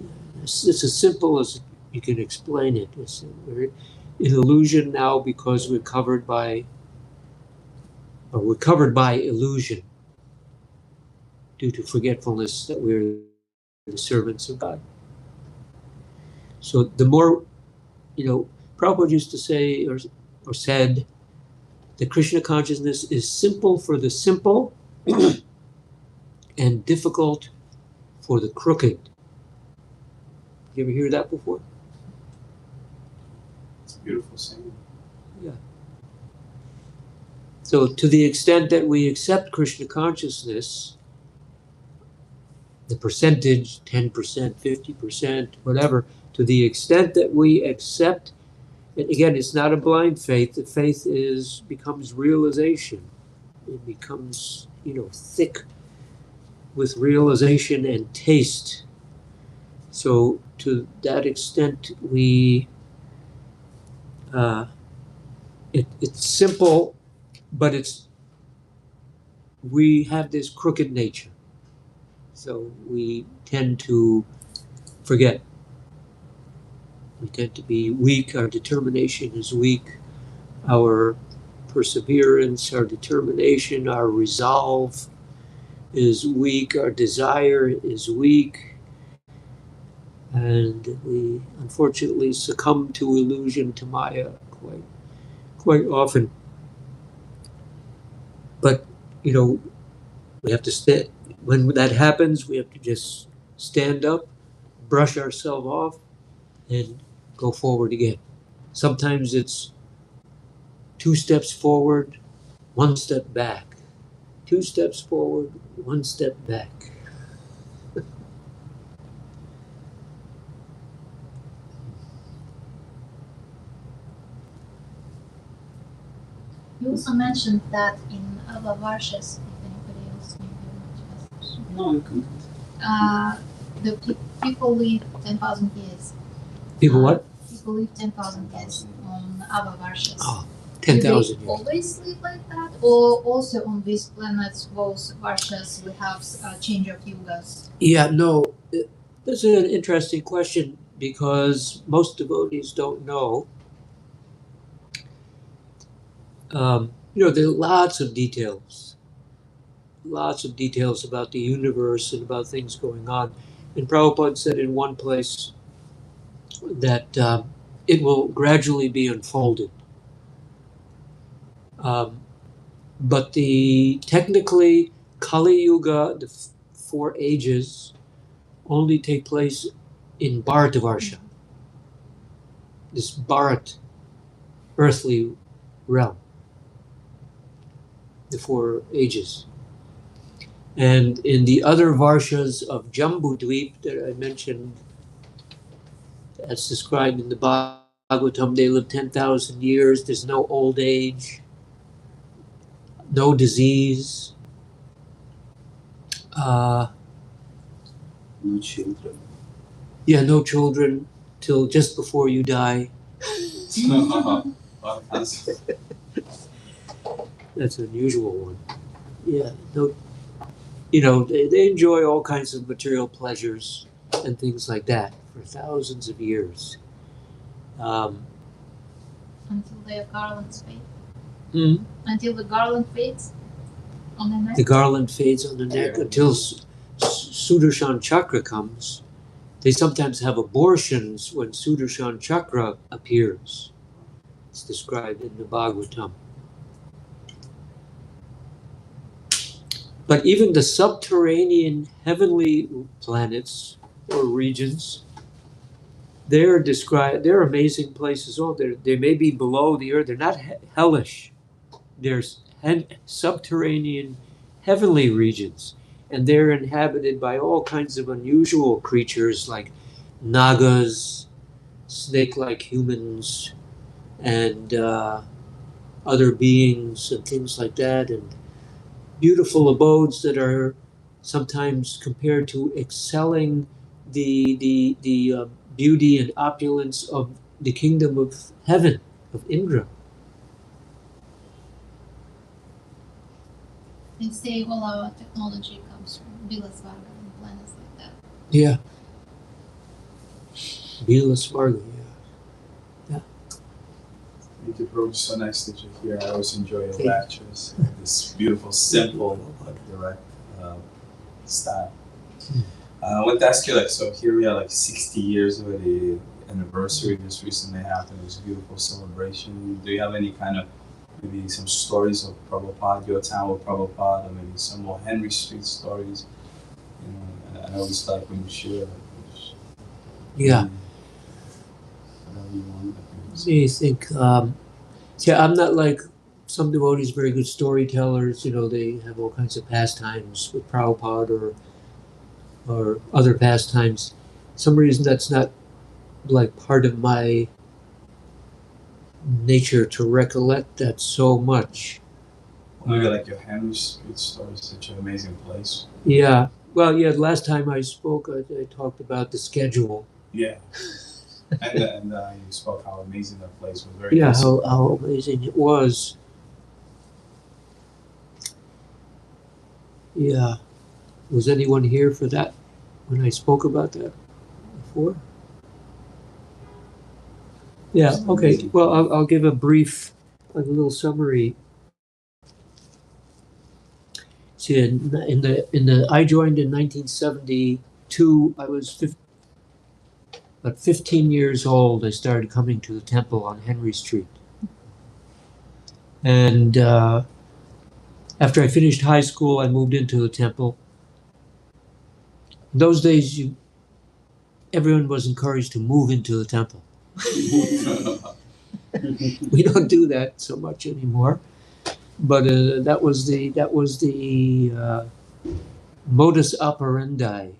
It's as simple as you can explain it. We're in illusion now because we're covered by illusion due to forgetfulness that we're the servants of God. So the more, Prabhupada used to say or said, the Krishna consciousness is simple for the simple and difficult for the crooked. You ever hear that before? It's a beautiful saying. Yeah. So to the extent that we accept Krishna consciousness, the percentage, 10%, 50%, whatever, to the extent that we accept, and again, it's not a blind faith. The faith becomes realization. It becomes, thick with realization and taste. So to that extent, it's simple, but we have this crooked nature. So we tend to forget. We tend to be weak. Our determination is weak. Our perseverance, our determination, our resolve is weak. Our desire is weak. And we unfortunately succumb to illusion, to Maya, quite often. But, we have to stay. When that happens, we have to just stand up, brush ourselves off, and go forward again. Sometimes it's 2 steps forward, 1 step back. 2 steps forward, 1 step back. You also mentioned that in other varshas, if anybody else maybe wants to ask a question. No, you can. The people live 10,000 years. People what? People live 10,000 years on other varshas. Oh, Do 10,000 they years. always live like that? Or also on these planets, those varshas, we have a change of yugas? Yeah, no, that's an interesting question because most devotees don't know. There are lots of details about the universe and about things going on. And Prabhupada said in one place that it will gradually be unfolded. But technically, Kali Yuga, the 4 ages, only take place in Bharatavarsha, this Bharat, earthly realm. the 4 ages. And in the other varshas of Jambudweep that I mentioned, as described in the Bhagavatam, they live 10,000 years. There's no old age, no disease. No children. Yeah, no children till just before you die. That's an unusual one. Yeah, no, they enjoy all kinds of material pleasures and things like that for thousands of years. Until their garlands fade. Hmm? Until the garland fades on the neck. The garland fades on the neck until Sudarshan Chakra comes. They sometimes have abortions when Sudarshan Chakra appears. It's described in the Bhagavatam. But even the subterranean heavenly planets or regions, they're described. They're amazing places. Oh, they may be below the earth. They're not hellish. They're subterranean heavenly regions, and they're inhabited by all kinds of unusual creatures like nagas, snake-like humans, and other beings and things like that, and beautiful abodes that are sometimes compared to excelling the beauty and opulence of the kingdom of heaven, of Indra. They say all our technology comes from Bilasvarga and planets like that. Yeah. Bila Svarga, yeah. Thank you, Prabhu. So nice that you're here. I always enjoy your lectures. This beautiful, simple, direct style. I want to ask you, so here we are, 60 years of the anniversary just recently happened. It was a beautiful celebration. Do you have any kind of, maybe some stories of Prabhupada, your time with Prabhupada, or maybe some more Henry Street stories? And I always like when you share. Yeah. Whatever you want. I think, I'm not like some devotees, very good storytellers. They have all kinds of pastimes with Prabhupada or other pastimes. Some reason that's not like part of my nature to recollect that so much. Maybe like your Henry Street story is such an amazing place. Yeah. Well, yeah, last time I spoke, I talked about the schedule. Yeah. and you spoke how amazing that place was. Very Yeah, disciplined. how amazing it was. Yeah. Was anyone here for that when I spoke about that before? Yeah, okay. Well, I'll give a brief, a little summary. See, I joined in 1972. I was about 15 years old. I started coming to the temple on Henry Street. And after I finished high school, I moved into the temple. In those days, everyone was encouraged to move into the temple. We don't do that so much anymore, but that was the modus operandi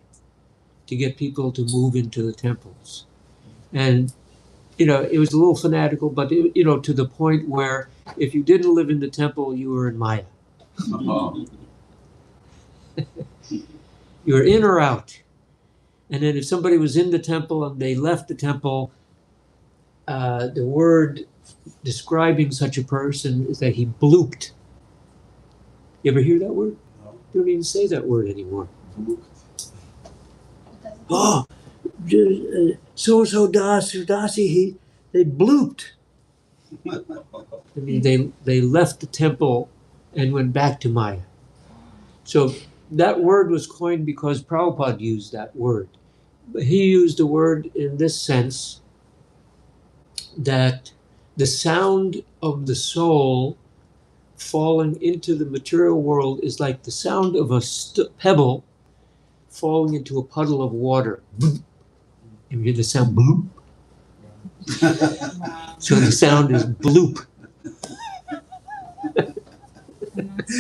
to get people to move into the temples, and it was a little fanatical, but to the point where if you didn't live in the temple, you were in Maya. You were in or out. And then if somebody was in the temple and they left the temple, the word describing such a person is that he blooped. You ever hear that word? No. They don't even say that word anymore. What does it Oh, so-and-so Das or Dasi, they blooped. I mean, they left the temple and went back to Maya. So that word was coined because Prabhupada used that word. But he used the word in this sense that the sound of the soul falling into the material world is like the sound of a pebble falling into a puddle of water. You hear the sound bloop? Wow. So the sound is bloop.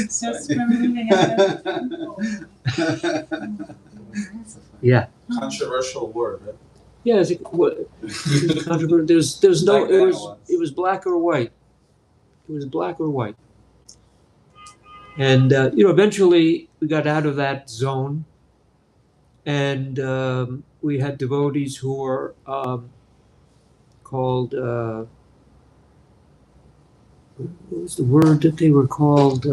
Just removing it. Yeah. Controversial word, right? Yeah, controversial. There's no. Back then It was black or white. It was black or white. And eventually we got out of that zone, and we had devotees who were called. What was the word that they were called?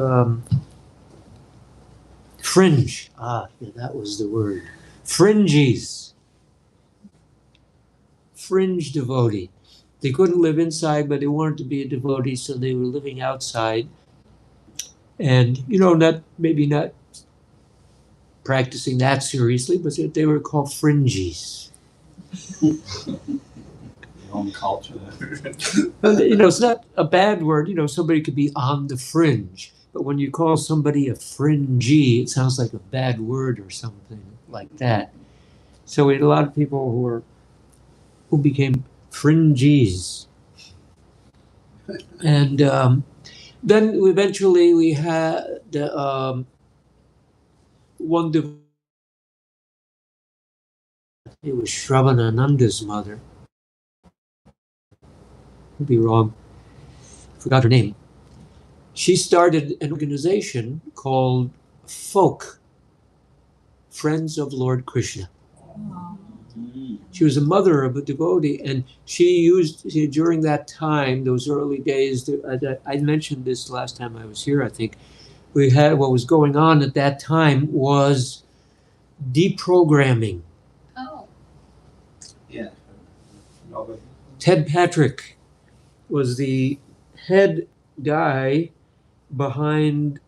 Fringe. Ah, yeah, that was the word. Fringies. Fringe devotee. They couldn't live inside, but they wanted to be a devotee, so they were living outside. And, not maybe not practicing that seriously, but they were called fringies. Your own culture. It's not a bad word. Somebody could be on the fringe. But when you call somebody a fringy, it sounds like a bad word or something like that. So we had a lot of people who became fringies. And then eventually we had one devotee. It was Shravanananda's mother. Could be wrong. Forgot her name. She started an organization called FOLK, Friends of Lord Krishna. She was a mother of a devotee, and during that time, those early days, I mentioned this last time I was here, I think, what was going on at that time was deprogramming. Oh, Yeah. Ted Patrick was the head guy behind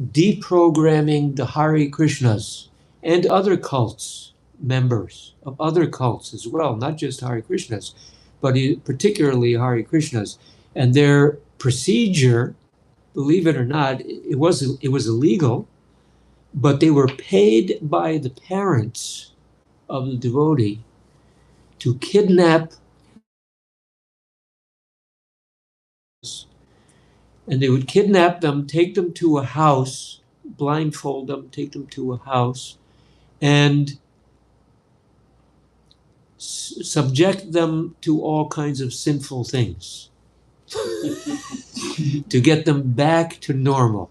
deprogramming the Hare Krishnas and other cults, members of other cults as well, not just Hare Krishnas, but particularly Hare Krishnas. And their procedure, believe it or not, it was illegal, but they were paid by the parents of the devotee to kidnap, and they would kidnap them, take them to a house, blindfold them, take them to a house, and subject them to all kinds of sinful things to get them back to normal.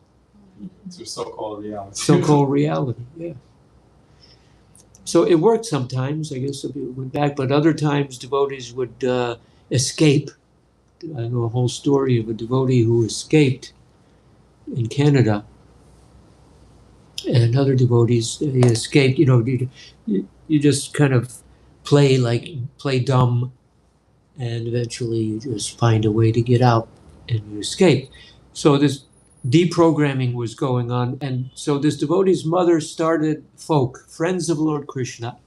To so-called reality. So-called reality, yeah. So it worked sometimes, I guess, some people went back, but other times devotees would escape. I know a whole story of a devotee who escaped in Canada, and other devotees, they escaped. You just kind of play dumb, and eventually you just find a way to get out and you escape. So this deprogramming was going on, and so this devotee's mother started FOLK, Friends of Lord Krishna,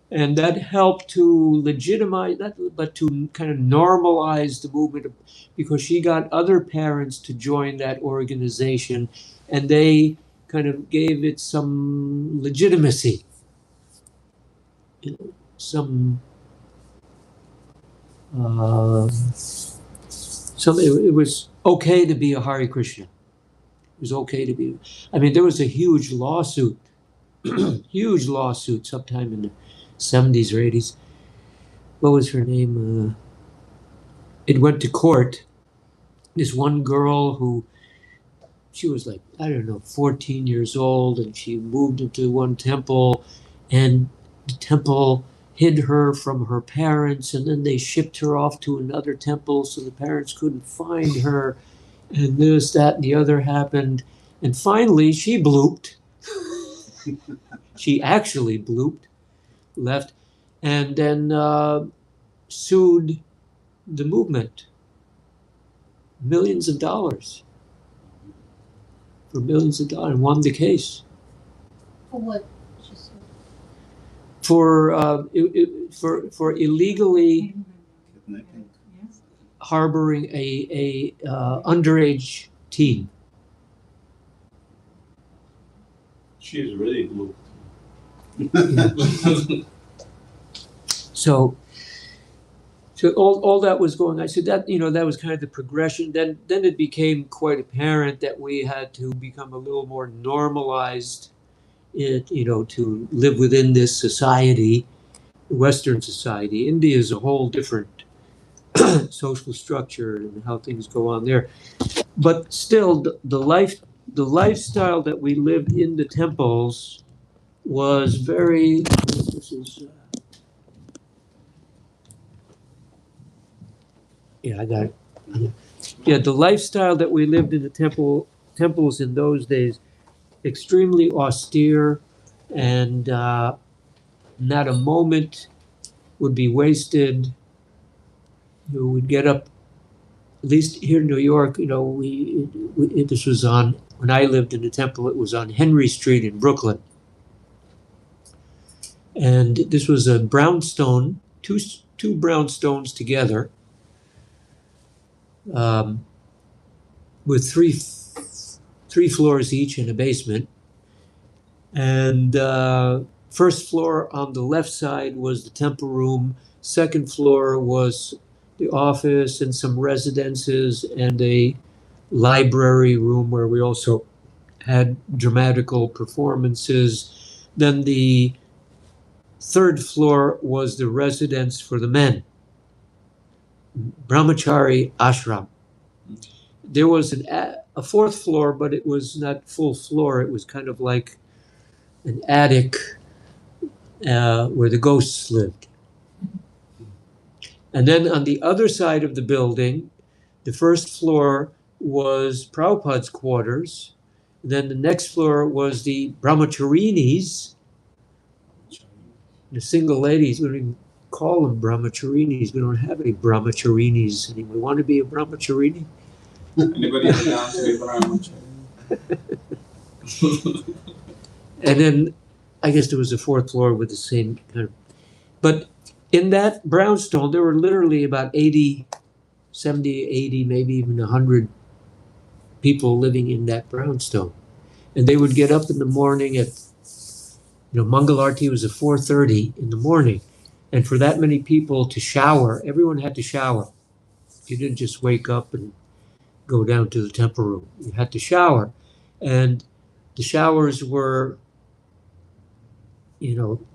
and that helped to legitimize that, but to kind of normalize the movement, because she got other parents to join that organization, and they kind of gave it some legitimacy, some it was okay to be a Hare Krishna. It was okay to be. I mean, there was a huge lawsuit, sometime in the 70s or 80s. What was her name? It went to court. This one girl she was like, I don't know, 14 years old, and she moved into one temple, and the temple hid her from her parents, and then they shipped her off to another temple so the parents couldn't find her, and this, that, and the other happened. And finally, she blooped. She actually blooped, left, and then sued the movement. Millions of dollars. For millions of dollars, and won the case. for what? She said. For illegally Kidnapping. Yes. harboring a underage teen. She's really blue. So So all that was going on. So that, that was kind of the progression. Then it became quite apparent that we had to become a little more normalized, to live within this society, Western society. India is a whole different social structure and how things go on there. But still, the lifestyle that we lived in the temples was very. This is. Yeah, I got it. Yeah, the lifestyle that we lived in the temples in those days, extremely austere, and not a moment would be wasted. You would get up, at least here in New York, this was on, when I lived in the temple, it was on Henry Street in Brooklyn. And this was a brownstone, two brownstones together, with three floors each and a basement. And first floor on the left side was the temple room. Second floor was the office and some residences and a library room where we also had dramatical performances. Then the third floor was the residence for the men, brahmachari ashram. There was a fourth floor, but it was not full floor. It was kind of like an attic where the ghosts lived. And then on the other side of the building, the first floor was Prabhupada's quarters. Then the next floor was the brahmacharinis, the single ladies. We don't even call them brahmacharinis. We don't have any brahmacharinis anymore. We want to be a brahmacharini? Anybody ever down to be brahmachari? And then I guess there was a fourth floor with the same kind of. But in that brownstone, there were literally about 80, 70, 80, maybe even 100 people living in that brownstone. And they would get up in the morning at, Mangalarti was at 4:30 in the morning. And for that many people to shower, everyone had to shower. You didn't just wake up and go down to the temple room. You had to shower. And the showers were,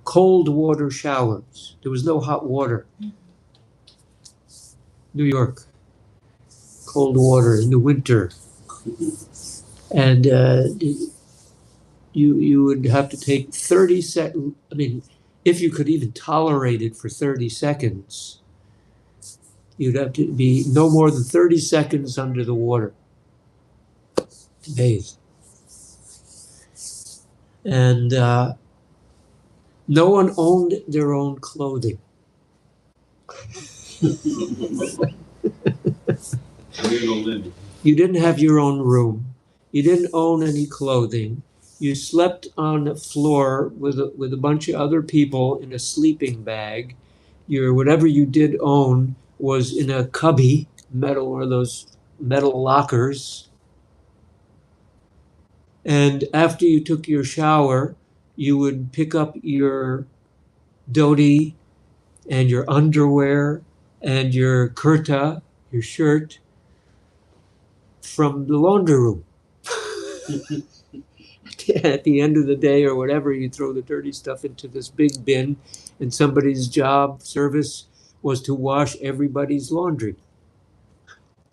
cold water showers. There was no hot water. New York, cold water in the winter. And you would have to take 30 seconds. I mean, if you could even tolerate it for 30 seconds, you'd have to be no more than 30 seconds under the water to bathe. And no one owned their own clothing. You didn't have your own room. You didn't own any clothing. You slept on the floor with a bunch of other people in a sleeping bag. Whatever you did own was in a cubby, or those metal lockers. And after you took your shower, you would pick up your dhoti and your underwear and your kurta, your shirt, from the laundry room. At the end of the day or whatever, you throw the dirty stuff into this big bin, and somebody's service was to wash everybody's laundry.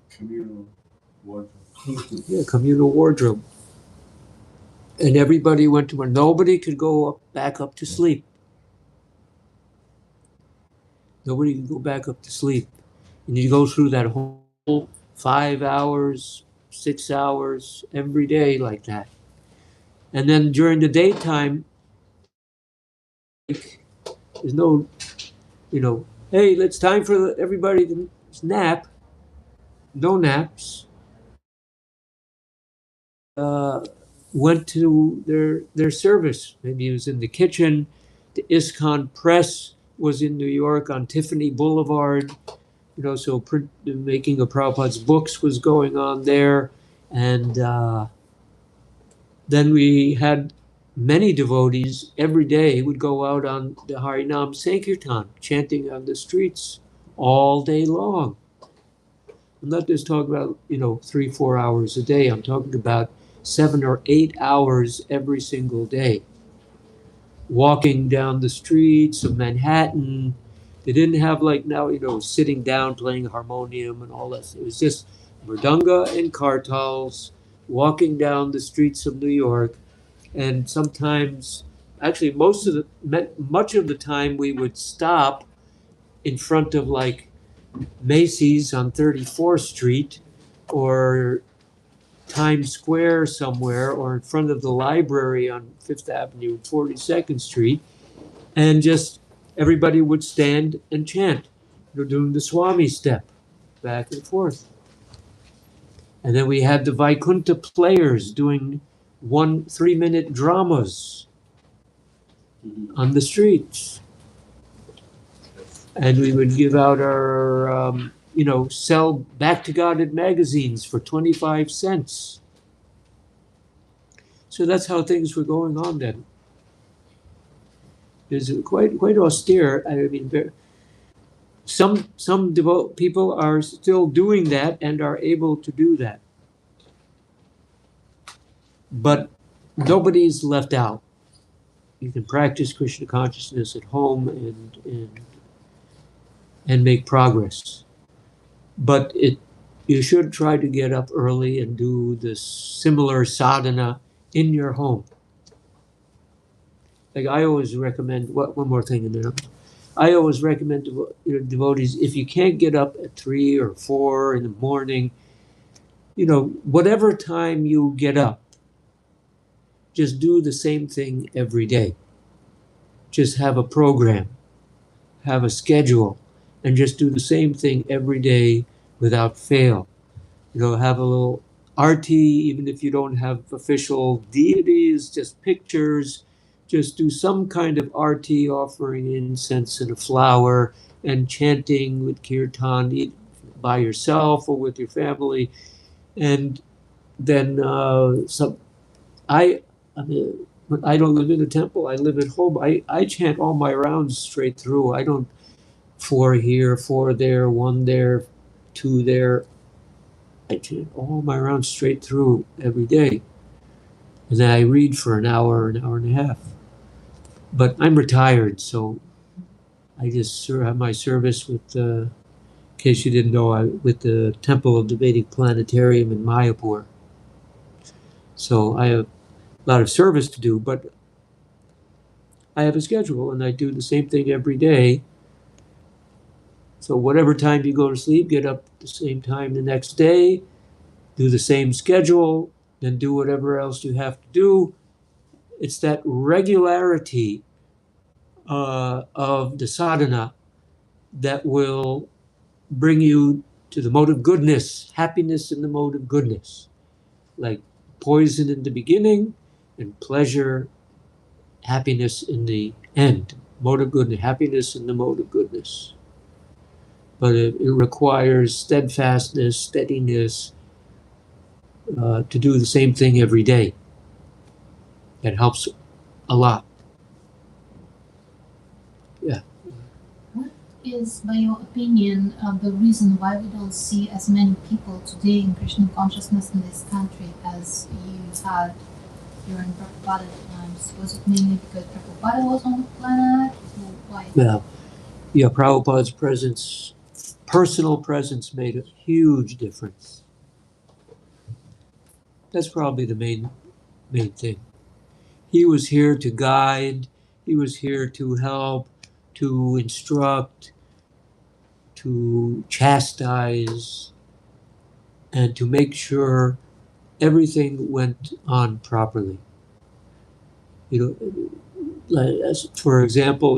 Communal wardrobe. Yeah, communal wardrobe. And everybody went to where nobody could go back up to sleep. Nobody could go back up to sleep. And you go through that whole 5 hours, 6 hours every day like that. And then during the daytime, there's no, hey, it's time for everybody to nap. No naps. Went to their service. Maybe it was in the kitchen. The ISKCON Press was in New York on Tiffany Boulevard. So making of Prabhupada's books was going on there. And then we had many devotees every day would go out on the Harinam Sankirtan, chanting on the streets all day long. I'm not just talking about, 3, 4 hours a day. I'm talking about 7 or 8 hours every single day. Walking down the streets of Manhattan. They didn't have like now, sitting down playing harmonium and all that. It was just mridanga and kartals, walking down the streets of New York. And sometimes, actually, much of the time, we would stop in front of like Macy's on 34th Street or Times Square somewhere, or in front of the library on Fifth Avenue and 42nd Street, and just everybody would stand and chant, doing the Swami step back and forth. And then we had the Vaikuntha players doing 3-minute dramas on the streets. And we would give out our, sell Back to Godhead magazines for 25 cents. So that's how things were going on then. It was quite austere. I mean, some devout people are still doing that and are able to do that. But nobody's left out. You can practice Krishna consciousness at home and make progress. But you should try to get up early and do the similar sadhana in your home. Like I always recommend, one more thing in there. I always recommend devotees, if you can't get up at 3 or 4 in the morning, whatever time you get up, just do the same thing every day. Just have a program, have a schedule, and just do the same thing every day without fail. Have a little arti, even if you don't have official deities, just pictures. Just do some kind of arti, offering incense and a flower, and chanting with kirtan by yourself or with your family. And then I don't live in a temple. I live at home. I chant all my rounds straight through. I don't 4 here, 4 there, 1 there, 2 there. I chant all my rounds straight through every day. And then I read for an hour and a half. But I'm retired, so I just have my service with, in case you didn't know, with the Temple of the Vedic Planetarium in Mayapur. So I have a lot of service to do, but I have a schedule and I do the same thing every day. So whatever time you go to sleep, get up at the same time the next day, do the same schedule, then do whatever else you have to do. It's that regularity of the sadhana that will bring you to the mode of goodness, happiness in the mode of goodness. Like poison in the beginning and pleasure, happiness in the end. Mode of goodness, happiness in the mode of goodness. But it requires steadfastness, steadiness, to do the same thing every day. That helps a lot. Yeah. What is, by your opinion, the reason why we don't see as many people today in Krishna consciousness in this country as you had during Prabhupada times? Was it mainly because Prabhupada was on the planet, or why? Yeah, Prabhupada's presence, personal presence, made a huge difference. That's probably the main thing. He was here to guide, he was here to help, to instruct, to chastise, and to make sure everything went on properly. For example,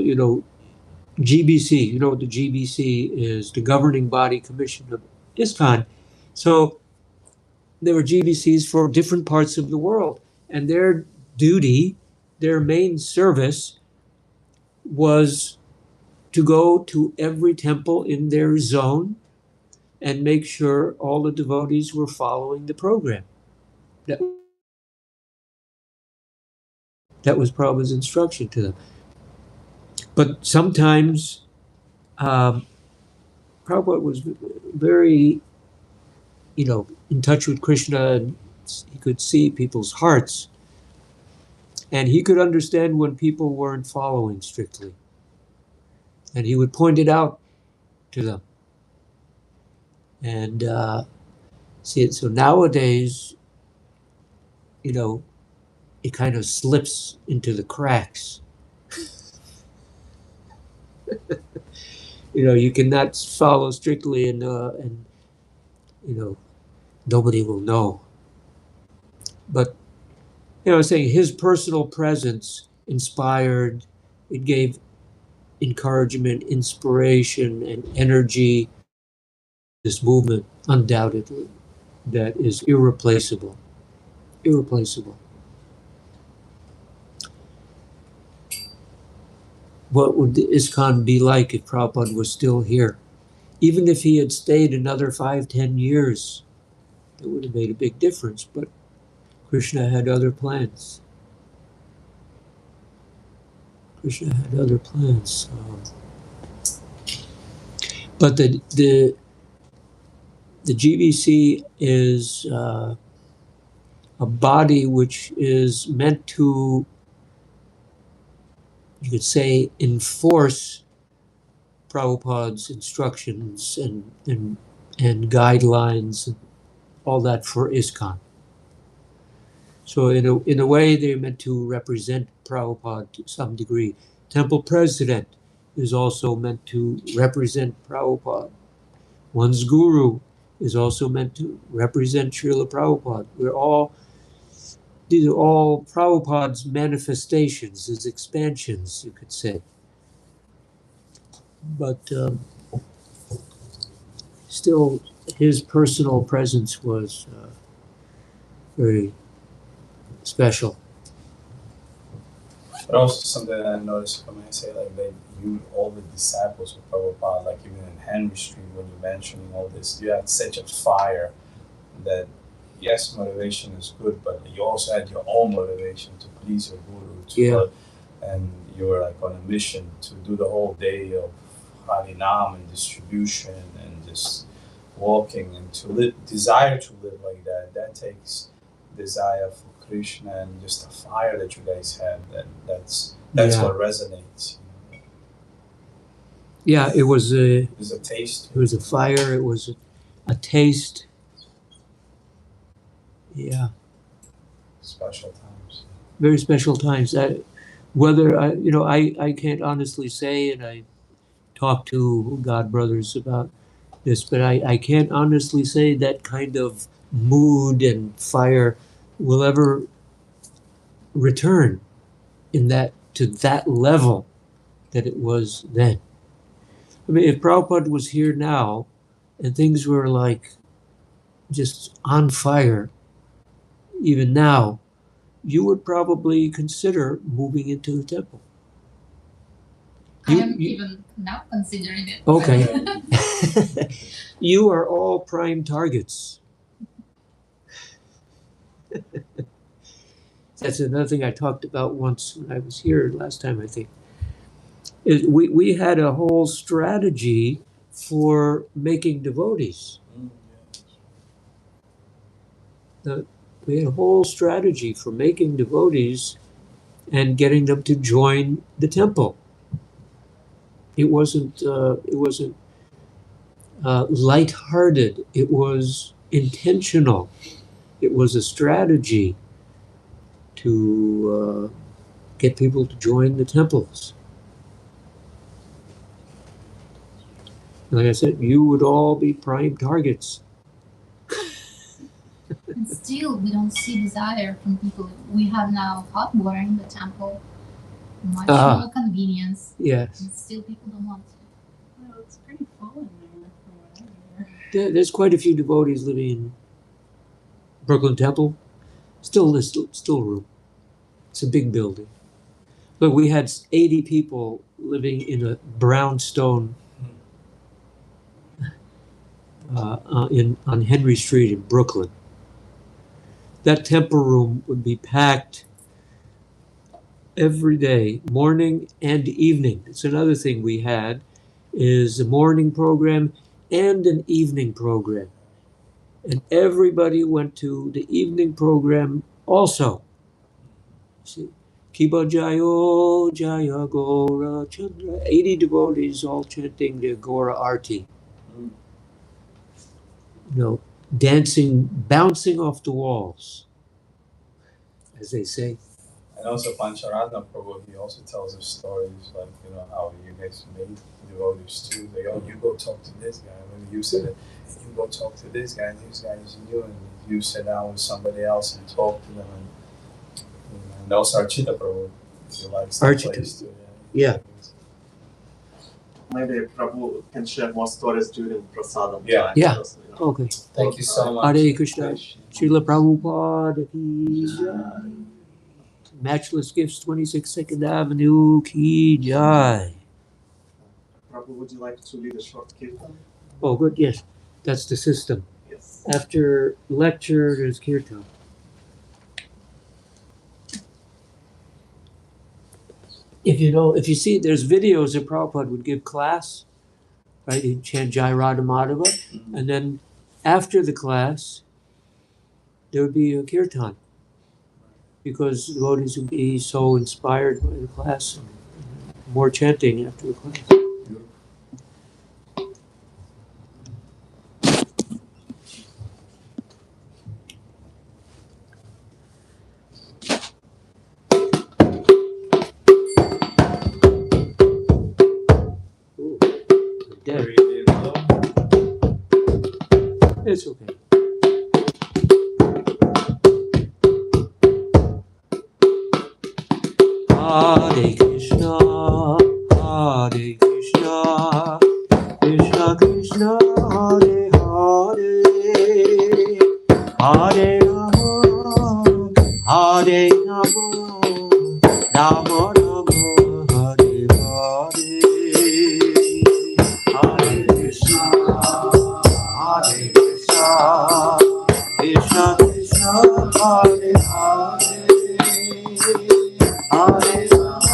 GBC, the GBC is the governing body commission of ISKCON. So there were GBCs for different parts of the world, and their duty, their main service was to go to every temple in their zone and make sure all the devotees were following the program. That was Prabhupada's instruction to them. But sometimes Prabhupada was very, in touch with Krishna, and he could see people's hearts. And he could understand when people weren't following strictly. And he would point it out to them. And so nowadays, it kind of slips into the cracks. You cannot follow strictly, and nobody will know. But I was saying his personal presence inspired. It gave encouragement, inspiration, and energy. This movement, undoubtedly, that is irreplaceable. Irreplaceable. What would the ISKCON be like if Prabhupada was still here? Even if he had stayed another 5-10 years, it would have made a big difference. But Krishna had other plans. Krishna had other plans. But the GBC is a body which is meant to, you could say, enforce Prabhupada's instructions and guidelines and all that for ISKCON. So in a way, they're meant to represent Prabhupada to some degree. Temple president is also meant to represent Prabhupada. One's guru is also meant to represent Srila Prabhupada. These are all Prabhupada's manifestations, his expansions, you could say. But still, his personal presence was very special. But also something that I noticed when I say like that all the disciples of Prabhupada, like even in Henry Street when you're mentioning all this, you had such a fire that yes, motivation is good, but you also had your own motivation to please your guru, and you were like on a mission to do the whole day of Harinam and distribution and just walking and to desire to live like that. That takes desire for Krishna and just the fire that you guys have. That's what resonates. Yeah, it was a taste. It was a fire. It was a taste. Yeah. Special times. Very special times. Whether I can't honestly say, and I talked to God brothers about this, but I can't honestly say that kind of mood and fire will ever return to that level that it was then. I mean, if Prabhupada was here now and things were like just on fire, even now, you would probably consider moving into the temple. I am even now considering it. Okay. You are all prime targets. That's another thing I talked about once when I was here last time, I think. We had a whole strategy for making devotees. We had a whole strategy for making devotees and getting them to join the temple. It wasn't lighthearted. It was intentional. It was a strategy to get people to join the temples. Like I said, you would all be prime targets. And still, we don't see desire from people. We have now hot water in the temple, much more convenience. Yes. And still, people don't want to. Well, it's pretty full in there from what I hear. There's quite a few devotees living in Brooklyn Temple. There's still room. It's a big building. But we had 80 people living in a brownstone on Henry Street in Brooklyn. That temple room would be packed every day, morning and evening. It's another thing we had, is the morning program and an evening program. And everybody went to the evening program also. See, Kiba Jayo Jaya Gora Chandra. 80 devotees all chanting the Gora Arti. Mm. You know, dancing, bouncing off the walls, as they say. And also Pancharatna Prabhu, he also tells us stories like, how you guys made devotees too. Like, oh, you go talk to this guy. When you said it, you go talk to this guy, and this guy is you, and you sit down with somebody else and talk to them. And also Archita Prabhu, he likes that Archita. place too. Yeah. Maybe Prabhu can share more stories during Prasadam Yeah. time. Yeah. because, Okay. Thank you so much. Hare Krishna. Srila Prabhupada ki jai. Matchless Gifts, 26 Second Avenue ki jai. Prabhu, would you like to lead a short kirtan? Oh, good. Yes, that's the system. Yes. After lecture, there's kirtan. If you see, there's videos that Prabhupada would give class, right? He'd chant Jai Radha Madhava, and then after the class, there would be a kirtan, because the devotees would be so inspired by the class, and more chanting after the class. Ooh, dead. It's okay. Hare Krishna, Hare Krishna, Krishna Krishna, Hare Hare, Hare Rama, Hare Rama, Rama Rama, Hare Hare, Hare Krishna, Hare Krishna, Krishna Krishna, Hare Hare. Hare Rama,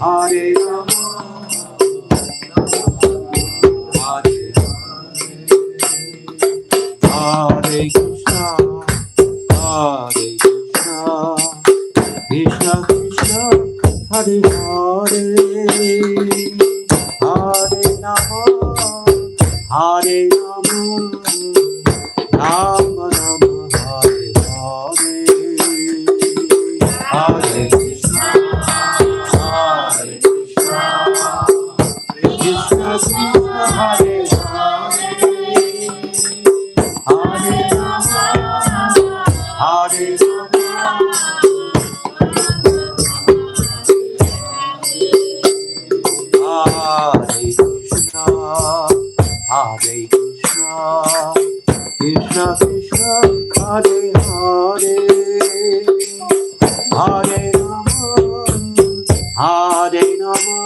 Hare Rama, Hare Hare Krishna, Hare Krishna, Krishna Krishna, Hare Hare, Hare Rama, Hare Rama, Rama Rama, Hare Hare. Hare Krishna, Hare Krishna, Krishna Krishna, Hare Hare, Hare Rama, Hare Rama, Hare Krishna, Hare Krishna, Krishna Krishna, Hare Hare. Hare Rama, Hare Rama,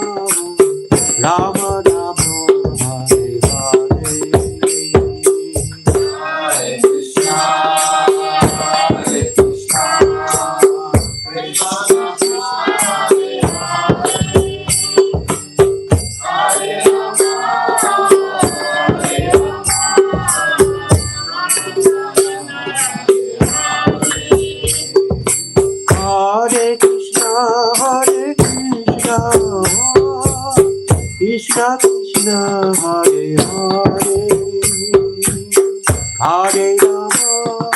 Rama Rama, Hare Hare. Hare Krishna, Hare Krishna, Krishna Krishna, Hare Hare. Hare Rama, Hare Hare Krishna, Hare Krishna, Krishna Krishna, Hare Hare, Hare Rama,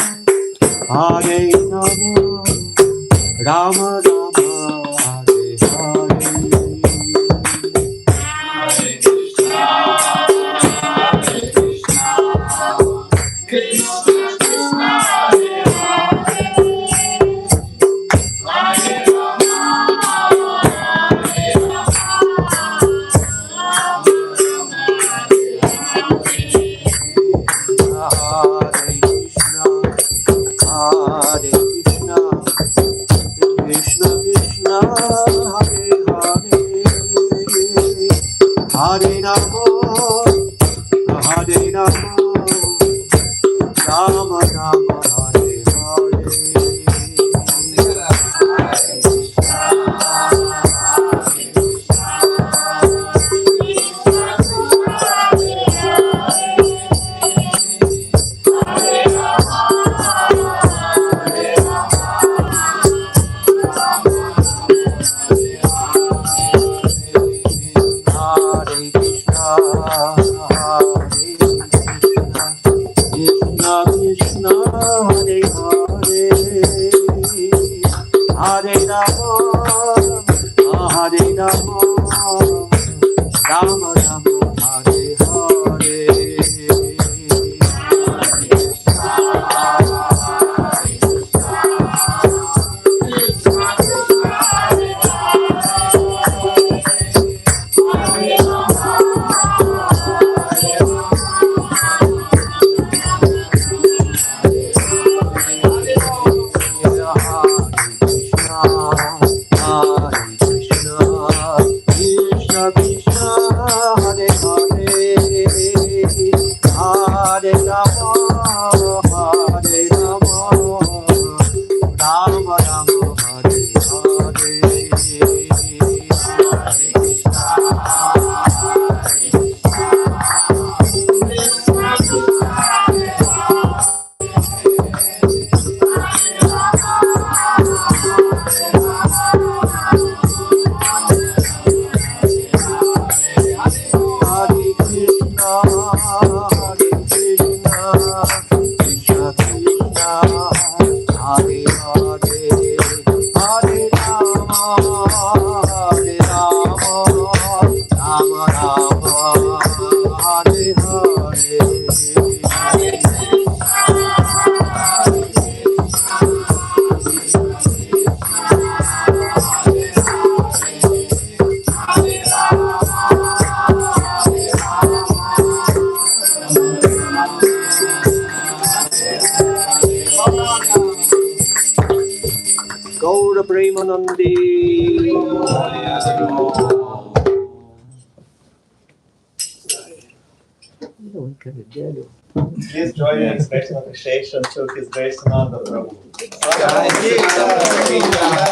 Hare Rama, Rama Rama, Hare Hare. Hare Krishna, Hare Krishna, Krishna Krishna, Hare Hare. Hare Krishna, Hare Krishna, Krishna Krishna, Hare Hare, Hare Rama, Hare Rama, Rama Rama, Hare Hare. Hare Gaura Premanandi. Please join in expressing appreciation to His Grace Nanda Prabhu. Jai Jai Jai.